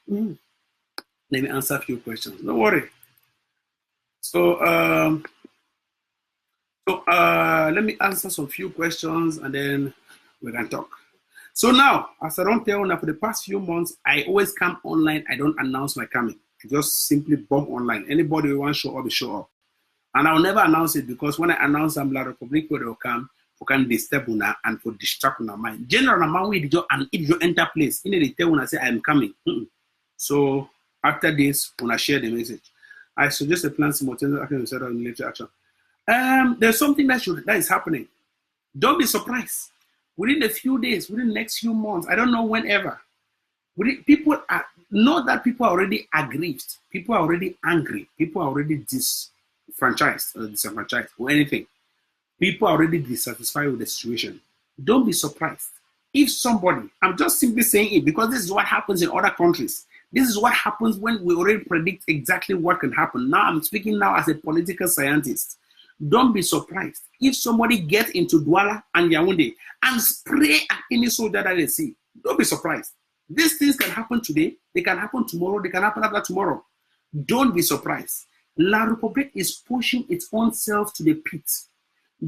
Let me answer a few questions. Don't worry. So let me answer some few questions and then we can talk. So now, as I don't tell you, for the past few months, I always come online. I don't announce my coming. I just simply bomb online. Anybody who wants to show up, show up. And I'll never announce it because when I announce I'm La République, they will come, who can disturb una and for distract una mind. General, man, we and if you enter place, in the tell una say I'm coming. So After this, when I share the message, I suggest a plan simultaneous action instead of military action. There's something that is happening. Don't be surprised. Within a few days, within the next few months, I don't know whenever, people know that people are already aggrieved. People are already angry. People are already disenfranchised or anything. People are already dissatisfied with the situation. Don't be surprised. If somebody, I'm just simply saying it because this is what happens in other countries. This is what happens when we already predict exactly what can happen. Now I'm speaking now as a political scientist. Don't be surprised if somebody gets into Douala and Yaoundé and spray at any soldier that they see. Don't be surprised. These things can happen today, they can happen tomorrow, they can happen after tomorrow. Don't be surprised. La République is pushing its own self to the pit.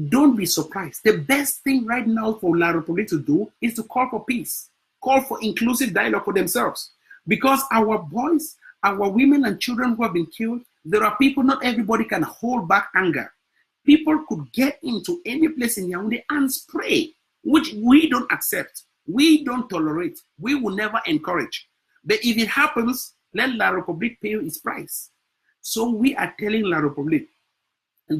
Don't be surprised. The best thing right now for La République to do is to call for peace, call for inclusive dialogue for themselves. Because our boys, our women and children who have been killed, there are people, not everybody can hold back anger. People could get into any place in Yaoundé and spray, which we don't accept. We don't tolerate. We will never encourage. But if it happens, let La République pay its price. So we are telling La République,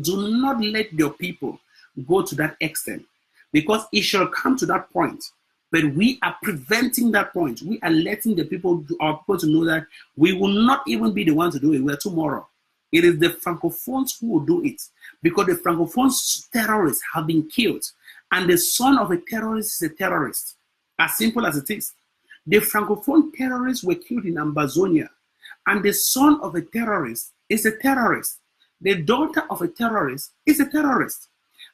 do not let your people go to that extent, because it shall come to that point. But we are preventing that point. We are letting the people, our people, to know that we will not even be the ones to do it. We're tomorrow. It is the Francophones who will do it, because the Francophones terrorists have been killed, and the son of a terrorist is a terrorist. As simple as it is. The Francophone terrorists were killed in Ambazonia, and the son of a terrorist is a terrorist. The daughter of a terrorist is a terrorist.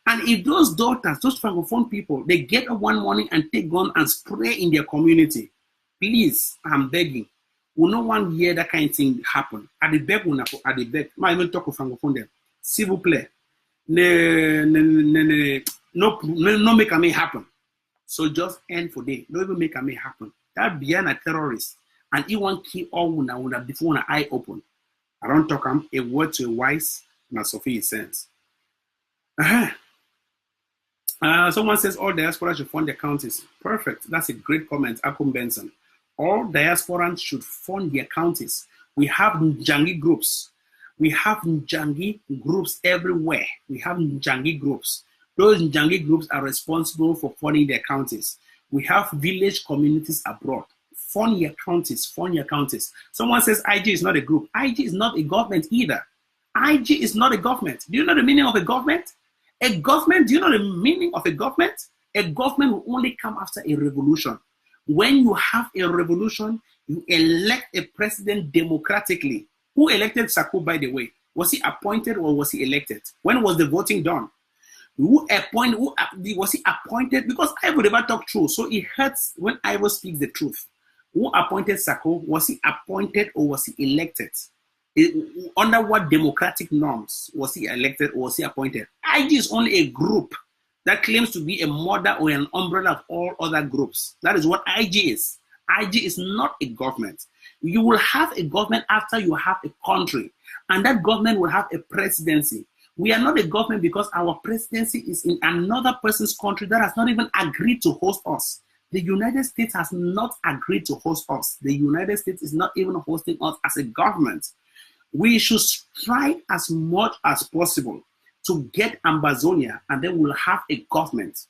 And if those daughters, those Francophone people, they get up one morning and take gun and spray in their community, please, I'm begging, we no one hear that kind of thing happen. At the beg, at the beg, I even talk with Francophone there. S'il vous plaît, no make me happen. So just end for day. Don't even make me happen. That behind a terrorist, and he want kill all una before an eye open. I don't talk a word to a wise, na Sophie sense. Someone says all diaspora should fund their counties. Perfect. That's a great comment, Akum Benson. All diasporans should fund their counties. We have Njangi groups. We have Njangi groups everywhere. We have Njangi groups. Those Njangi groups are responsible for funding their counties. We have village communities abroad. Fund your counties, fund your counties. Someone says IG is not a group. IG is not a government either. IG is not a government. Do you know the meaning of a government? A government, do you know the meaning of a government? A government will only come after a revolution. When you have a revolution, you elect a president democratically. Who elected Sako, by the way? Was he appointed or was he elected? When was the voting done? Was he appointed? Because I would never talk true, so it hurts when Ivo speaks the truth. Who appointed Sako? Was he appointed or was he elected? Under what democratic norms was he elected or was he appointed? IG is only a group that claims to be a mother or an umbrella of all other groups. That is what IG is. IG is not a government. You will have a government after you have a country, and that government will have a presidency. We are not a government because our presidency is in another person's country that has not even agreed to host us. The United States has not agreed to host us. The United States is not even hosting us as a government. We should try as much as possible to get Ambazonia, and then we'll have a government.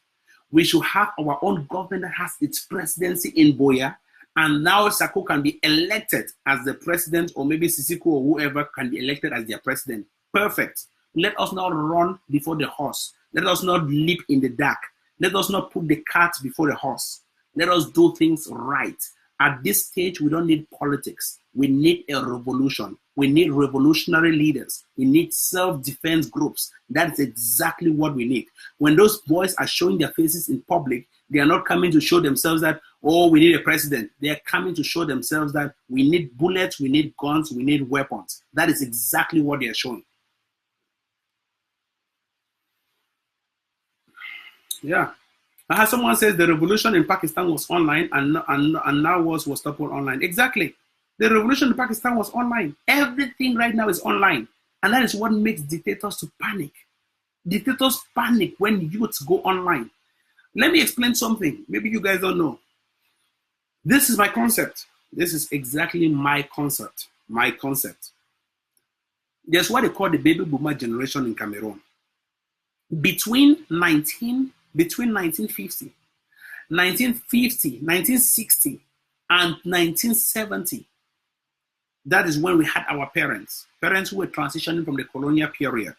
We should have our own government that has its presidency in Buea, and now Sako can be elected as the president, or maybe Sisiko or whoever can be elected as their president. Perfect. Let us not run before the horse. Let us not leap in the dark. Let us not put the cart before the horse. Let us do things right. At this stage, we don't need politics. We need a revolution. We need revolutionary leaders. We need self-defense groups. That is exactly what we need. When those boys are showing their faces in public, they are not coming to show themselves that, oh, we need a president. They are coming to show themselves that we need bullets, we need guns, we need weapons. That is exactly what they are showing. Yeah. Someone says the revolution in Pakistan was online and now was toppled online. Exactly. The revolution in Pakistan was online. Everything right now is online. And that is what makes dictators to panic. Dictators panic when youths go online. Let me explain something. Maybe you guys don't know. This is my concept. This is exactly my concept. my concept. There's what they call the baby boomer generation in Cameroon. Between 1950, 1960, and 1970, that is when we had our parents who were transitioning from the colonial period.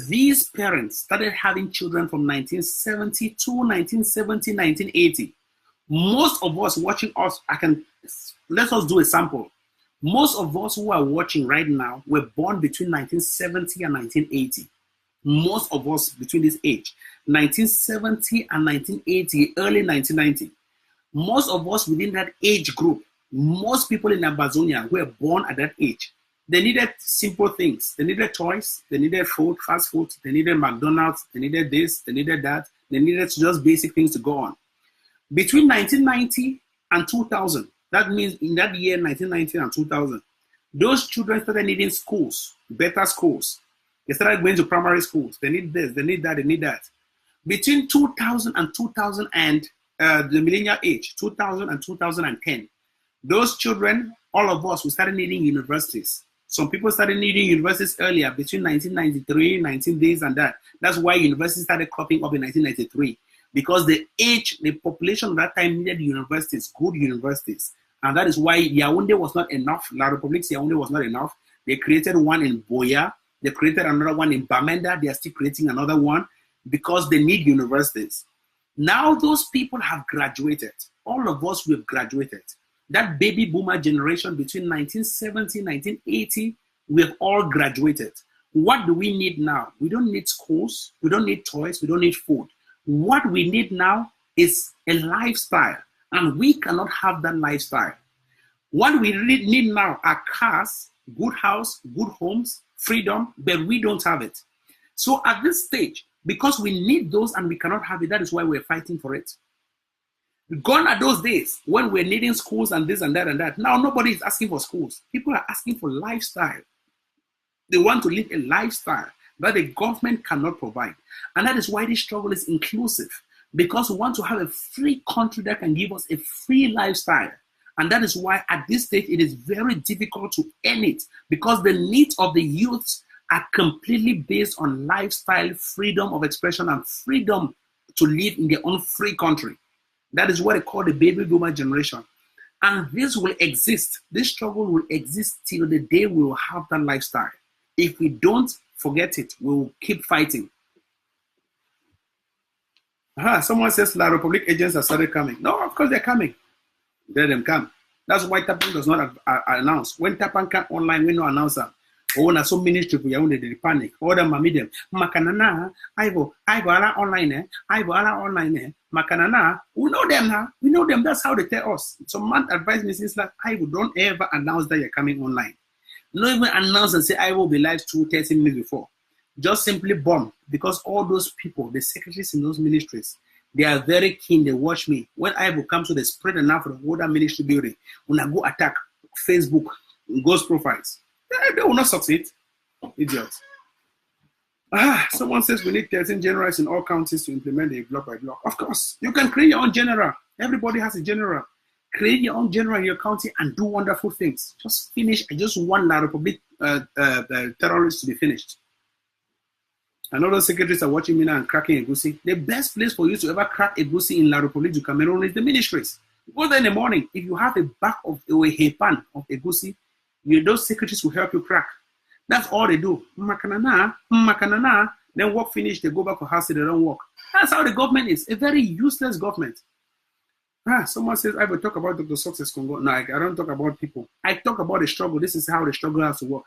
These parents started having children from 1970 to 1970, 1980. Most of us watching us, let us do a sample. Most of us who are watching right now were born between 1970 and 1980. Most of us between this age, 1970 and 1980, early 1990. Most of us within that age group, most people in Amazonia were born at that age. They needed simple things. They needed toys, they needed food, fast food, they needed McDonald's, they needed this, they needed that, they needed just basic things to go on. Between 1990 and 2000, that means in that year, 1990 and 2000, those children started needing schools, better schools. They started going to primary schools. They need this, they need that, they need that. Between 2000 and 2000 and the millennial age, 2000 and 2010, those children, all of us, we started needing universities. Some people started needing universities earlier, between 1993, 19 days and that. That's why universities started cropping up in 1993. Because the population of that time needed universities, good universities. And that is why Yaoundé was not enough. La République Yaoundé was not enough. They created one in Buea. They created another one in Bamenda. They are still creating another one because they need universities. Now those people have graduated. All of us, we've graduated. That baby boomer generation between 1970 and 1980, we've all graduated. What do we need now? We don't need schools. We don't need toys. We don't need food. What we need now is a lifestyle, and we cannot have that lifestyle. What we really need now are cars, good house, good homes, freedom, but we don't have it. So at this stage, because we need those and we cannot have it, that is why we're fighting for it. Gone are those days when we're needing schools and this and that and that. Now nobody is asking for schools. People are asking for lifestyle. They want to live a lifestyle that the government cannot provide. And that is why this struggle is inclusive, because we want to have a free country that can give us a free lifestyle. And that is why at this stage it is very difficult to earn it, because the needs of the youths are completely based on lifestyle, freedom of expression, and freedom to live in their own free country. That is what they call the baby boomer generation. And this will exist. This struggle will exist till the day we will have that lifestyle. If we don't, forget it. We will keep fighting. Someone says La Republic agents have started coming. No, of course they're coming. Let them come. That's why Tapang does not announce. When Tapang come online, we no announce them. Oh, na so ministry for Yaoundé, they panic. All them medium. Makanana, Ivo ala online, Ivo ala online, Makanana. We know them now. We know them. That's how they tell us. Some man advised me since that Ivo, don't ever announce that you're coming online. Not even announce and say I will be live 30 minutes before. Just simply bomb, because all those people, the secretaries in those ministries, they are very keen. They watch me. When Ivo comes to the spread enough for the whole ministry building, when I go attack Facebook, ghost profiles, they will not succeed. Idiots. Someone says we need 13 generals in all counties to implement a block by block. Of course, you can create your own general. Everybody has a general. Create your own general in your county and do wonderful things. Just finish. I just want La Republic terrorists to be finished. I know those secretaries are watching me now and cracking egusi. The best place for you to ever crack egusi in La Republic du Cameroon is the ministries. Go there in the morning. If you have a bag of a pan of egusi, those secretaries will help you crack. That's all they do. Makanana. Then work finished, they go back to house, they don't work. That's how the government is. A very useless government. Someone says, I will talk about Dr. Success Congo. No, I don't talk about people. I talk about the struggle. This is how the struggle has to work.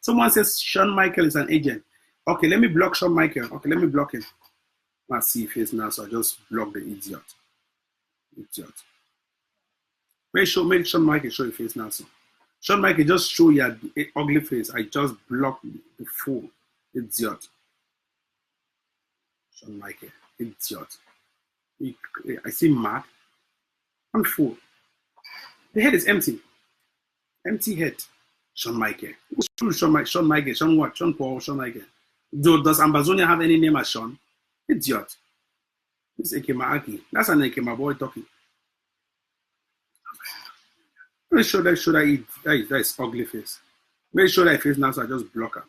Someone says Sean Michael is an agent. Okay, let me block Sean Michael. Okay, let me block him. Let's see if he's now, so I just block the idiot. Make Sean Michael show your face now, so. Sean Michael, just show your ugly face. I just blocked the fool. Idiot. Sean Michael, idiot. I see mad. I'm fool. The head is empty. Empty head. Sean Michael. Sean Michael. Sean what? Sean Paul. Sean Michael. Does Ambazonia have any name as Sean? Idiot. This is Ekema Aki. That's an Ekema boy talking. Make sure that should I eat that is ugly face. Make sure that face now, so I just block her.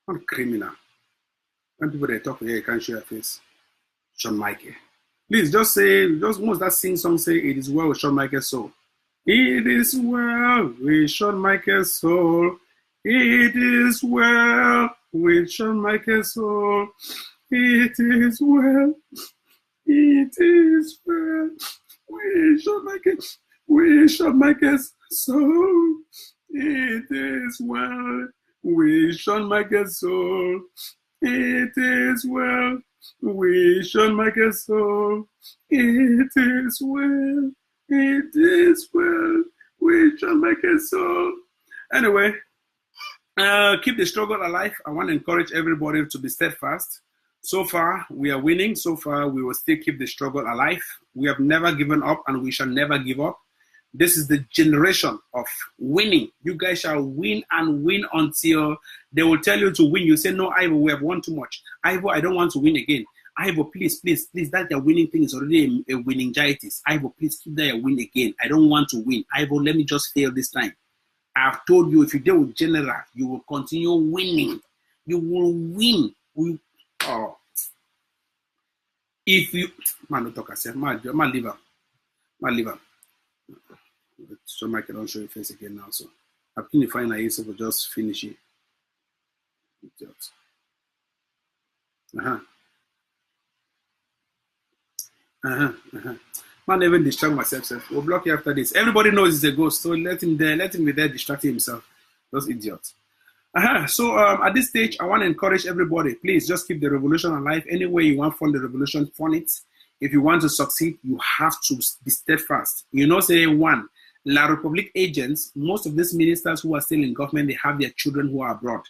I'm criminal. When people they talk here, you can't show your face. Shawn Michael. Please just once that sing song say it is well with Shawn Michael's soul. It is well with Shawn Michael's soul. It is well with Shawn Michael's soul. It is well. It is well with Shawn Michael's. With Shawn Michael's soul. It is well with Shawn Michael's soul. It is well with Shawn Michael's soul. It is well. It is well with Shawn Michael's soul. Anyway, keep the struggle alive. I want to encourage everybody to be steadfast. So far, we are winning. So far, we will still keep the struggle alive. We have never given up, and we shall never give up. This is the generation of winning. You guys shall win and win until they will tell you to win. You say, no, Ivo, we have won too much. Ivo, I don't want to win again. Ivo, please, please, please, that your winning thing is already a winningitis. Ivo, please keep that your win again. I don't want to win. Ivo, let me just fail this time. I've told you, if you deal with general, you will continue winning. You will win. If you, man, don't talk yourself. Man, leave her. Man, leave her. So Mike, I don't show your face again now. So I think the final answer will just finish it. Man, even distract myself. Sir. We'll block you after this. Everybody knows it's a ghost, so let him be there distracting himself. Those idiots. So at this stage, I want to encourage everybody. Please just keep the revolution alive. Any way you want to fund the revolution, fund it. If you want to succeed, you have to be steadfast. You know, say one. La Republic agents, most of these ministers who are still in government, they have their children who are abroad.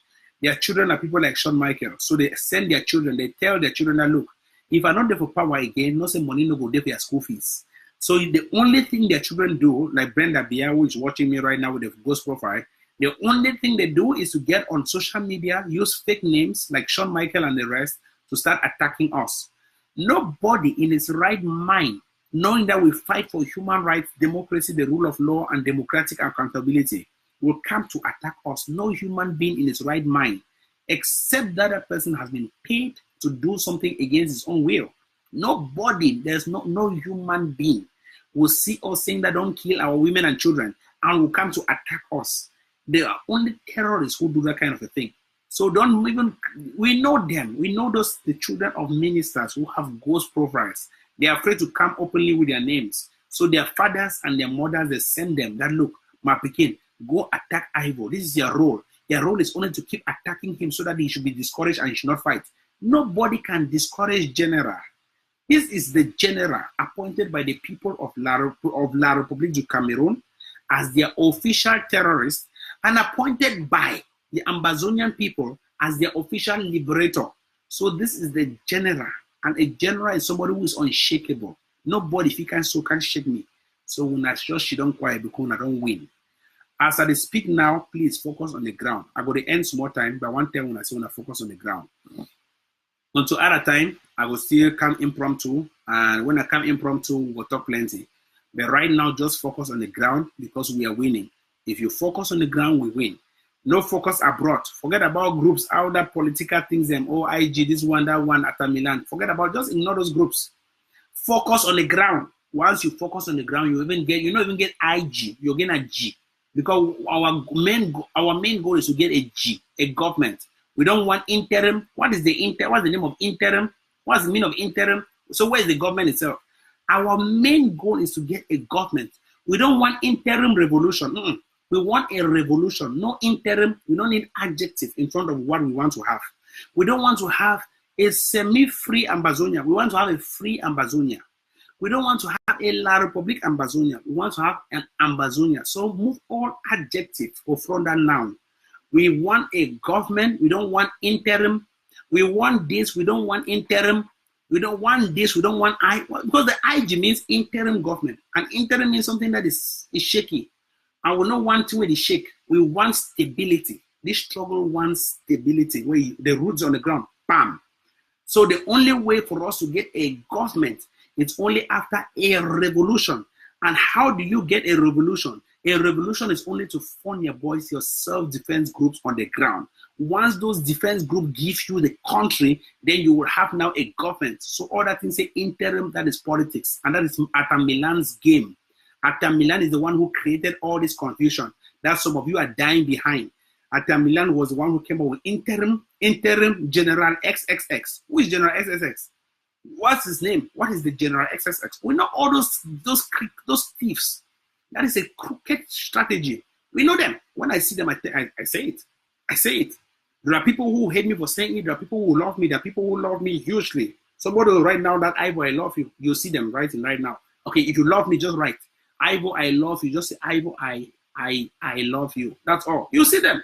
Their children are people like Shawn Michael. So they send their children, they tell their children that, look, if I'm not there for power again, no say money no go there for your school fees. So the only thing their children do, like Brenda Buea, who is watching me right now with a ghost profile, the only thing they do is to get on social media, use fake names like Shawn Michael and the rest to start attacking us. Nobody in his right mind, knowing that we fight for human rights, democracy, the rule of law, and democratic accountability, will come to attack us. No human being in his right mind, except that a person has been paid to do something against his own will. Nobody, there's no human being will see us saying that don't kill our women and children and will come to attack us. There are only terrorists who do that kind of a thing. So don't even, we know them. We know the children of ministers who have ghost profiles. They are afraid to come openly with their names. So their fathers and their mothers, they send them that, look, my Pekin, go attack Ivo. This is your role. Their role is only to keep attacking him so that he should be discouraged and he should not fight. Nobody can discourage general. This is the general appointed by the people of La République du Cameroon as their official terrorist and appointed by the Ambazonian people as their official liberator. So this is the general. And a general is somebody who is unshakable. Nobody, if he can shake me. So when I just she don't quiet because I don't win. As I speak now, please focus on the ground. I got to end some more time, but one time when I say when I focus on the ground. Until other time, I will still come impromptu. And when I come impromptu, we'll talk plenty. But right now, just focus on the ground because we are winning. If you focus on the ground, we win. No focus abroad. Forget about groups, all that political things, IG, this one, that one, at Milan. Forget about, just ignore those groups. Focus on the ground. Once you focus on the ground, you don't even get IG, you're getting a G. Because our main goal is to get a G, a government. We don't want interim. What's the name of interim? What's the meaning of interim? So where is the government itself? Our main goal is to get a government. We don't want interim revolution. We want a revolution, no interim. We don't need adjective in front of what we want to have. We don't want to have a semi-free Ambazonia. We want to have a free Ambazonia. We don't want to have a La République Ambazonia. We want to have an Ambazonia. So move all adjectives from that noun. We want a government. We don't want interim. We want this. We don't want interim. We don't want this. We don't want because the IG means interim government. And interim means something that is shaky. And we don't want to shake. We want stability. This struggle wants stability, where the roots on the ground, bam. So the only way for us to get a government, it's only after a revolution. And how do you get a revolution? A revolution is only to form your boys, your self-defense groups on the ground. Once those defense groups give you the country, then you will have now a government. So all that things say interim, that is politics. And that is Atamilan's game. Atamilan is the one who created all this confusion that some of you are dying behind. Atamilan was the one who came up with interim General XXX. Who is General XXX? What's his name? What is the General XXX? We know all those thieves. That is a crooked strategy. We know them. When I see them, I say it. I say it. There are people who hate me for saying it. There are people who love me. There are people who love me hugely. Somebody will write now that Ivo, I love you. You'll see them writing right now. Okay, if you love me, just write. Ivo, I love you. Just say, Ivo, I love you. That's all. You'll see them.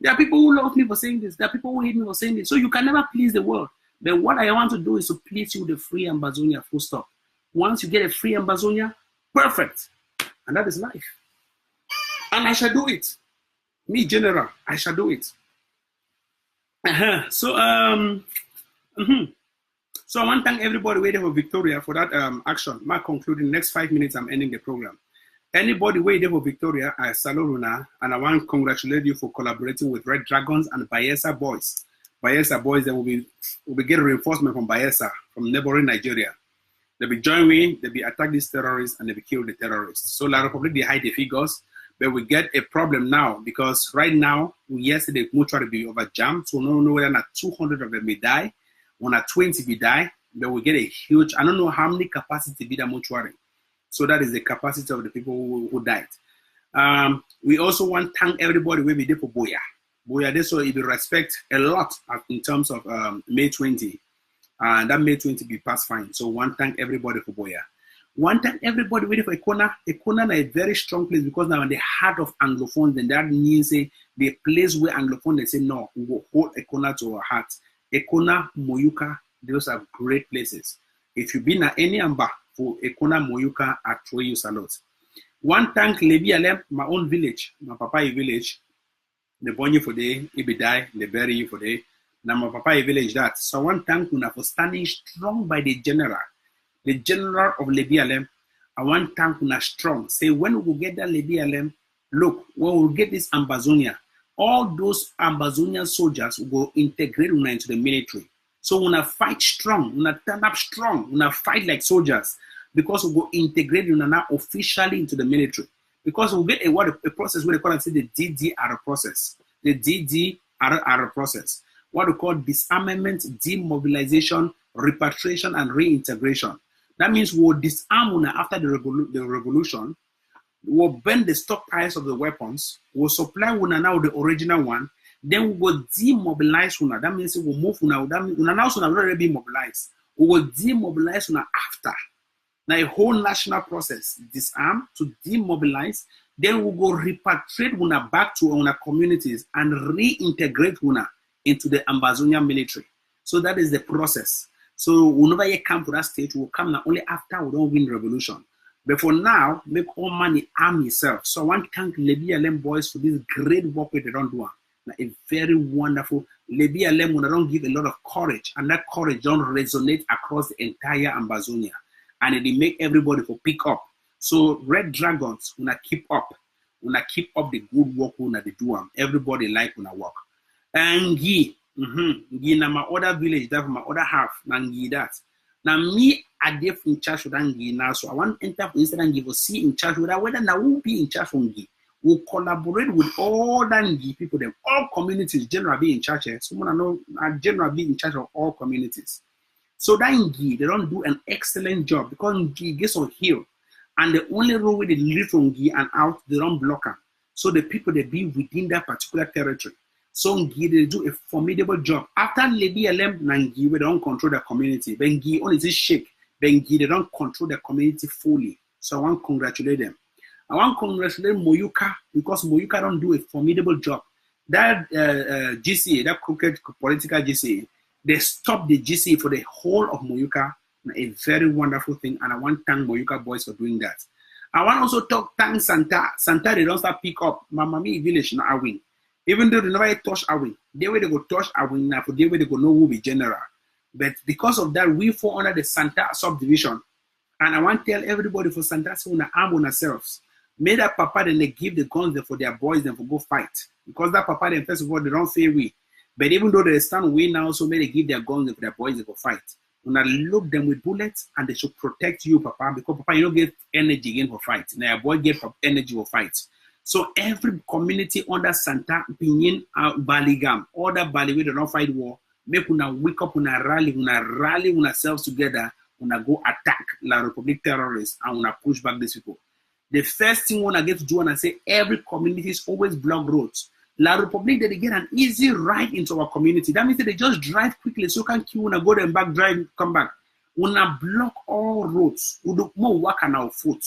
There are people who love me for saying this. There are people who hate me for saying this. So you can never please the world. But what I want to do is to please you with a free Ambazonia, full stop. Once you get a free Ambazonia, perfect. And that is life. And I shall do it. Me, General, I shall do it. So I want to thank everybody waiting for Victoria for that action. My concluding, next 5 minutes, I'm ending the program. Anybody waiting for Victoria, I salute you, and I want to congratulate you for collaborating with Red Dragons and Bayelsa Boys. Bayelsa Boys, they will be getting reinforcement from Bayelsa, from neighboring Nigeria. They'll be joining, they'll be attack these terrorists, and they'll be kill the terrorists. So La Republic, they hide the figures, but we get a problem now because right now, yesterday, mortuary be over jammed, so we don't know whether not 200 of them may die, or not 20 be die, but we get a huge, I don't know how many capacity be the mortuary. So that is the capacity of the people who died. We also want to thank everybody who be there for Buea. Buea, this will be respect a lot in terms of May 20. And that May 20 be passed fine. So one thank everybody for Buea. One thank everybody waiting for Ekona. Ekona is a very strong place because now in the heart of Anglophone, then that means the place where Anglophone, they say, no, we will hold Ekona to our heart. Ekona, Muyuka, those are great places. If you've been at any Amba for Ekona, Muyuka, I throw you salute. One thank Lebialem, my own village, my papa village. They born you for day, if you die, they bury you for day. Now my papa village that. So I want to thank you for standing strong by the general of Lebialem. I want to thank you strong. Say when we will get that Lebialem, look, when we will get this Ambazonia, all those Ambazonian soldiers will integrate into the military. So we will fight strong, we will turn up strong, we will fight like soldiers because we will integrate now officially into the military. Because we'll get a process where they call and say the DDR process. The DDR process. What we call disarmament, demobilization, repatriation, and reintegration. That means we'll disarm after the revolution. We'll burn the stockpiles of the weapons. We'll supply now the original one. Then we will demobilize una. That means we'll move una. That means una now already be mobilized. We will demobilize una after. Now a whole national process, disarm to demobilize, then we'll go repatriate una back to our communities and reintegrate una into the Ambazonian military. So that is the process. So whenever you come to that stage, we'll come now only after we don't win revolution. But for now, make all money arm yourself. So I want to thank Lebialem boys for this great work that they don't do. Now, a very wonderful Lebialem when they don't give a lot of courage, and that courage don't resonate across the entire Ambazonia. And it make everybody for pick up. So Red Dragons, when I keep up the good work when they do. Everybody like when I work. And Ngie, Ngie na my other village, that my other half, na Ngie that. Now me, I did in charge with Ngie now, so I want to enter for instance and give a see in charge with that. Whether I will be in charge from Ngie, we'll collaborate with all the Ngie people, them all communities. General be in charge. Someone I know, General be in charge of all communities. So that Ngie, they don't do an excellent job because Ngie gets on hill. And the only road where they live from Ngie and out, they don't block them. So the people, they be within that particular territory. So Ngie, they do a formidable job. After Lebialem and Ngie, they don't control the community. But Ngie only is shake. But Ngie, they don't control the community fully. So I want to congratulate them. I want to congratulate Muyuka because Muyuka don't do a formidable job. That GCA, that crooked political GCA, they stopped the GCA for the whole of Muyuka. A very wonderful thing, and I want to thank Muyuka boys for doing that. I want also to thank Santa. Santa, they don't start pick up. Mamami village now win. Even though they never touch Awin, they way they go touch Awin now, for they way they go know who be general. But because of that, we fall under the Santa subdivision. And I want to tell everybody for Santa, so we arm on ourselves. May that papa then they give the guns them for their boys then for go fight. Because that papa then first of all they don't fail we. But even though they stand away now, so may they give their guns them for their boys they go fight. When I load them with bullets and they should protect you, papa, because papa you don't get energy again for fight. Now your boy get energy for fight. So every community under Santa, Pinyin, Bali Gam, all that Bali we don't fight war, make una wake up, una rally ourselves together, una go attack La Republic terrorists and una push back these people. The first thing when I get to do and I say every community is always block roads. La Republic they get an easy ride into our community. That means that they just drive quickly so can queue una go them back, drive, come back. Una block all roads. We do more work on our foot.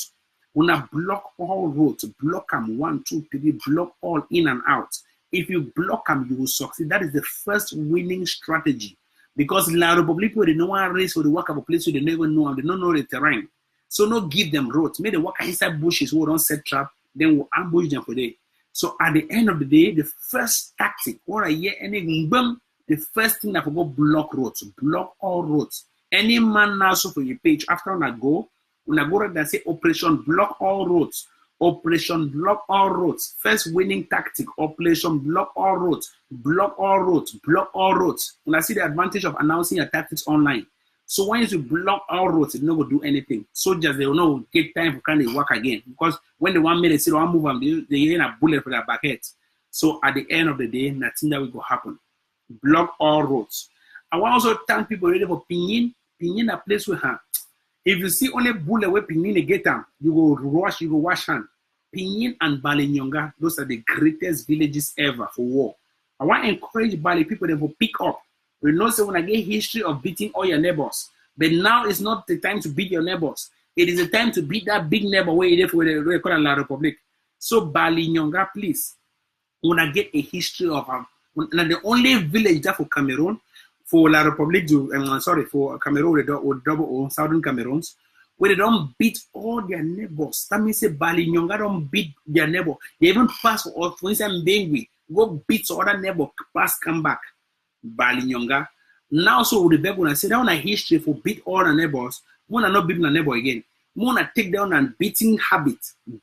Una block all roads, block them 1, 2, 3, block all in and out. If you block them, you will succeed. That is the first winning strategy. Because La Republic, they know one race or they work at a place where they never know and they don't know the terrain. So no give them roads. Maybe they walk inside bushes who don't set trap, then we'll ambush them for day. So at the end of the day, the first tactic, or I hear any boom, the first thing that will go block roads, block all roads. Any man now so for your page after I go and say Operation Block All Roads. Operation Block All Roads. First winning tactic, Operation Block All Roads. Block all roads, block all roads. When I see the advantage of announcing your tactics online. So once you block all roads, it's not going to do anything. Soldiers, they will not get time to kind of work again. Because when they 1 minute, they don't move them, they get a bullet for their back heads. So at the end of the day, nothing that will go happen. Block all roads. I want also thank people ready for Pinyin. Pinyin a place with her. If you see only bullet where Pinyin get them, you go rush, you go wash hand. Pinyin and Bali Nyonga, those are the greatest villages ever for war. I want to encourage Bali people to pick up. We know so when I get history of beating all your neighbors. But now is not the time to beat your neighbors. It is the time to beat that big neighbor where it is for the La Republic. So Bali Nyonga, please, when I get a history of the only village that for Cameroon, for La Republic, for Cameroon, or double or Southern Cameroons, where they don't beat all their neighbors. That means Bali Nyonga don't beat their neighbor. They even pass for instance, Bengue, go beat other neighbor, pass, come back. Bali Nyonga. Now, so with the baby, when I say down a history for beat all the neighbors, wanna not beat my neighbor again. Wanna take down and beating habit,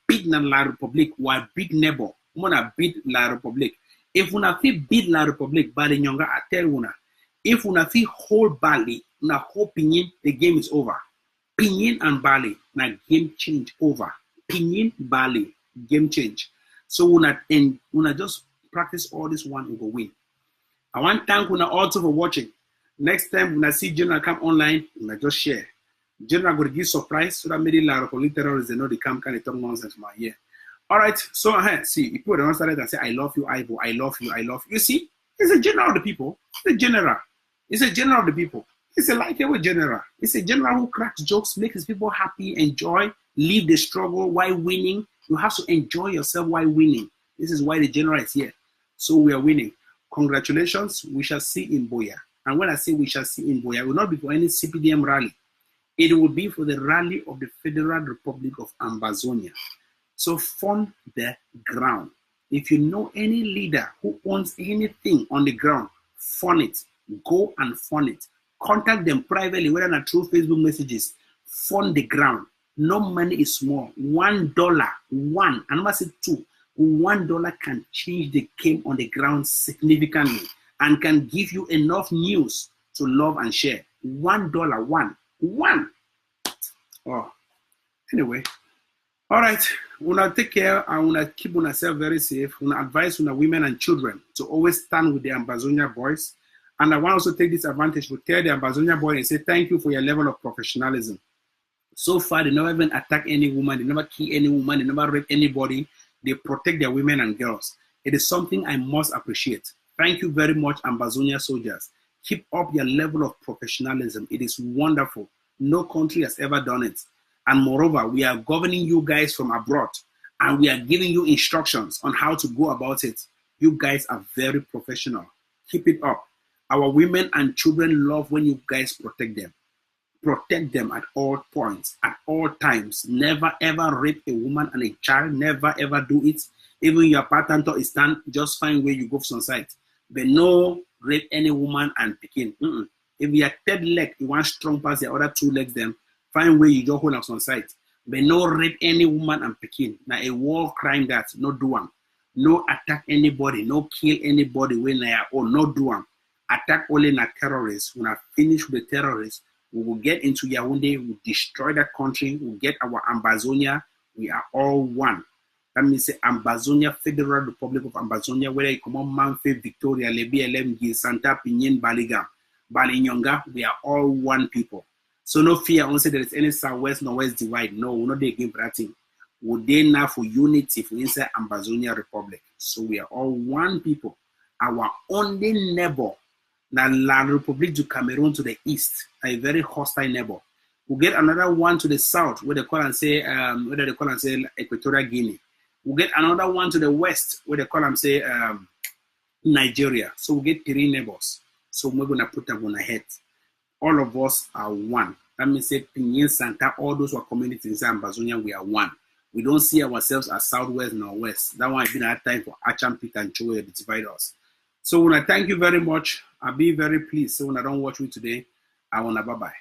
beat La Republic, while beat neighbor, wanna beat La Republic. If una feel beat La Republic, Bali Nyonga, I tell una, if una feel whole Bali, una whole Pinyin, the game is over. Pinyin and Bali, na game change over. Pinyin, Bali, game change. So una just practice all this one and go win. I want to thank una also for watching. Next time when I see General come online, I just share. General going to give surprise so that maybe La Republic terrorists they know they come kind of talk nonsense from my ear. All right, so see, people don't start and say, I love you, Ivo, I love you, I love you. You see, he's a general of the people. He's a general. He's a general of the people. He's a likable general. He's a general who cracks jokes, makes his people happy, enjoy, leave the struggle while winning. You have to enjoy yourself while winning. This is why the general is here. So we are winning. Congratulations, we shall see in Buea. And when I say we shall see in Buea, it will not be for any CPDM rally. It will be for the rally of the Federal Republic of Ambazonia. So fund the ground. If you know any leader who owns anything on the ground, fund it. Go and fund it. Contact them privately, whether not through Facebook messages. Fund the ground. No money is small. $1, and I must say two. $1 can change the game on the ground significantly and can give you enough news to love and share. $1, one. Oh, anyway. All right. We want to take care and we want to keep ourselves very safe. We want to advise our women and children to always stand with the Ambazonia boys. And I want to also take this advantage to tell the Ambazonia boys and say thank you for your level of professionalism. So far, they never even attack any woman. They never kill any woman. They never rape anybody. They protect their women and girls. It is something I must appreciate. Thank you very much, Ambazonia soldiers. Keep up your level of professionalism. It is wonderful. No country has ever done it. And moreover, we are governing you guys from abroad. And we are giving you instructions on how to go about it. You guys are very professional. Keep it up. Our women and children love when you guys protect them. Protect them at all points, at all times. Never ever rape a woman and a child. Never ever do it. Even your partner is stand, just find where you go from site. But no rape any woman and pikin. If your third leg, you want strong past the other two legs, then find where you just hold up on site. But no rape any woman and pikin. Now a war crime that no do one. No attack anybody, no kill anybody when they are or no do one. Attack only na terrorists. When I finish with the terrorists, we will get into Yaoundé, we'll destroy that country, we'll get our Ambazonia. We are all one. That means Ambazonia, Federal Republic of Ambazonia, whether you come on Manfe, Victoria, Lebialem, Ngie, Santa, Pinyin, Bali, Nyonga, we are all one people. So no fear, I won't say there is any southwest, northwest divide. No, we're not there again for that thing. We're there now for unity for inside Ambazonia Republic. So we are all one people. Our only neighbor, now La Republique du Cameroon to the east, a very hostile neighbor. We'll get another one to the south, where they call and say, Equatorial Guinea. We'll get another one to the west, where they call and say Nigeria. So we'll get 3 neighbors. So we're going to put them on ahead. All of us are one. That means say Pinyin, Santa, all those who are communities in Ambazonia, we are one. We don't see ourselves as southwest nor west. That one has been our time for Acham, Pete, and Choe to divide us. So when I thank you very much, I'll be very pleased. So when I don't watch you today, I want to bye-bye.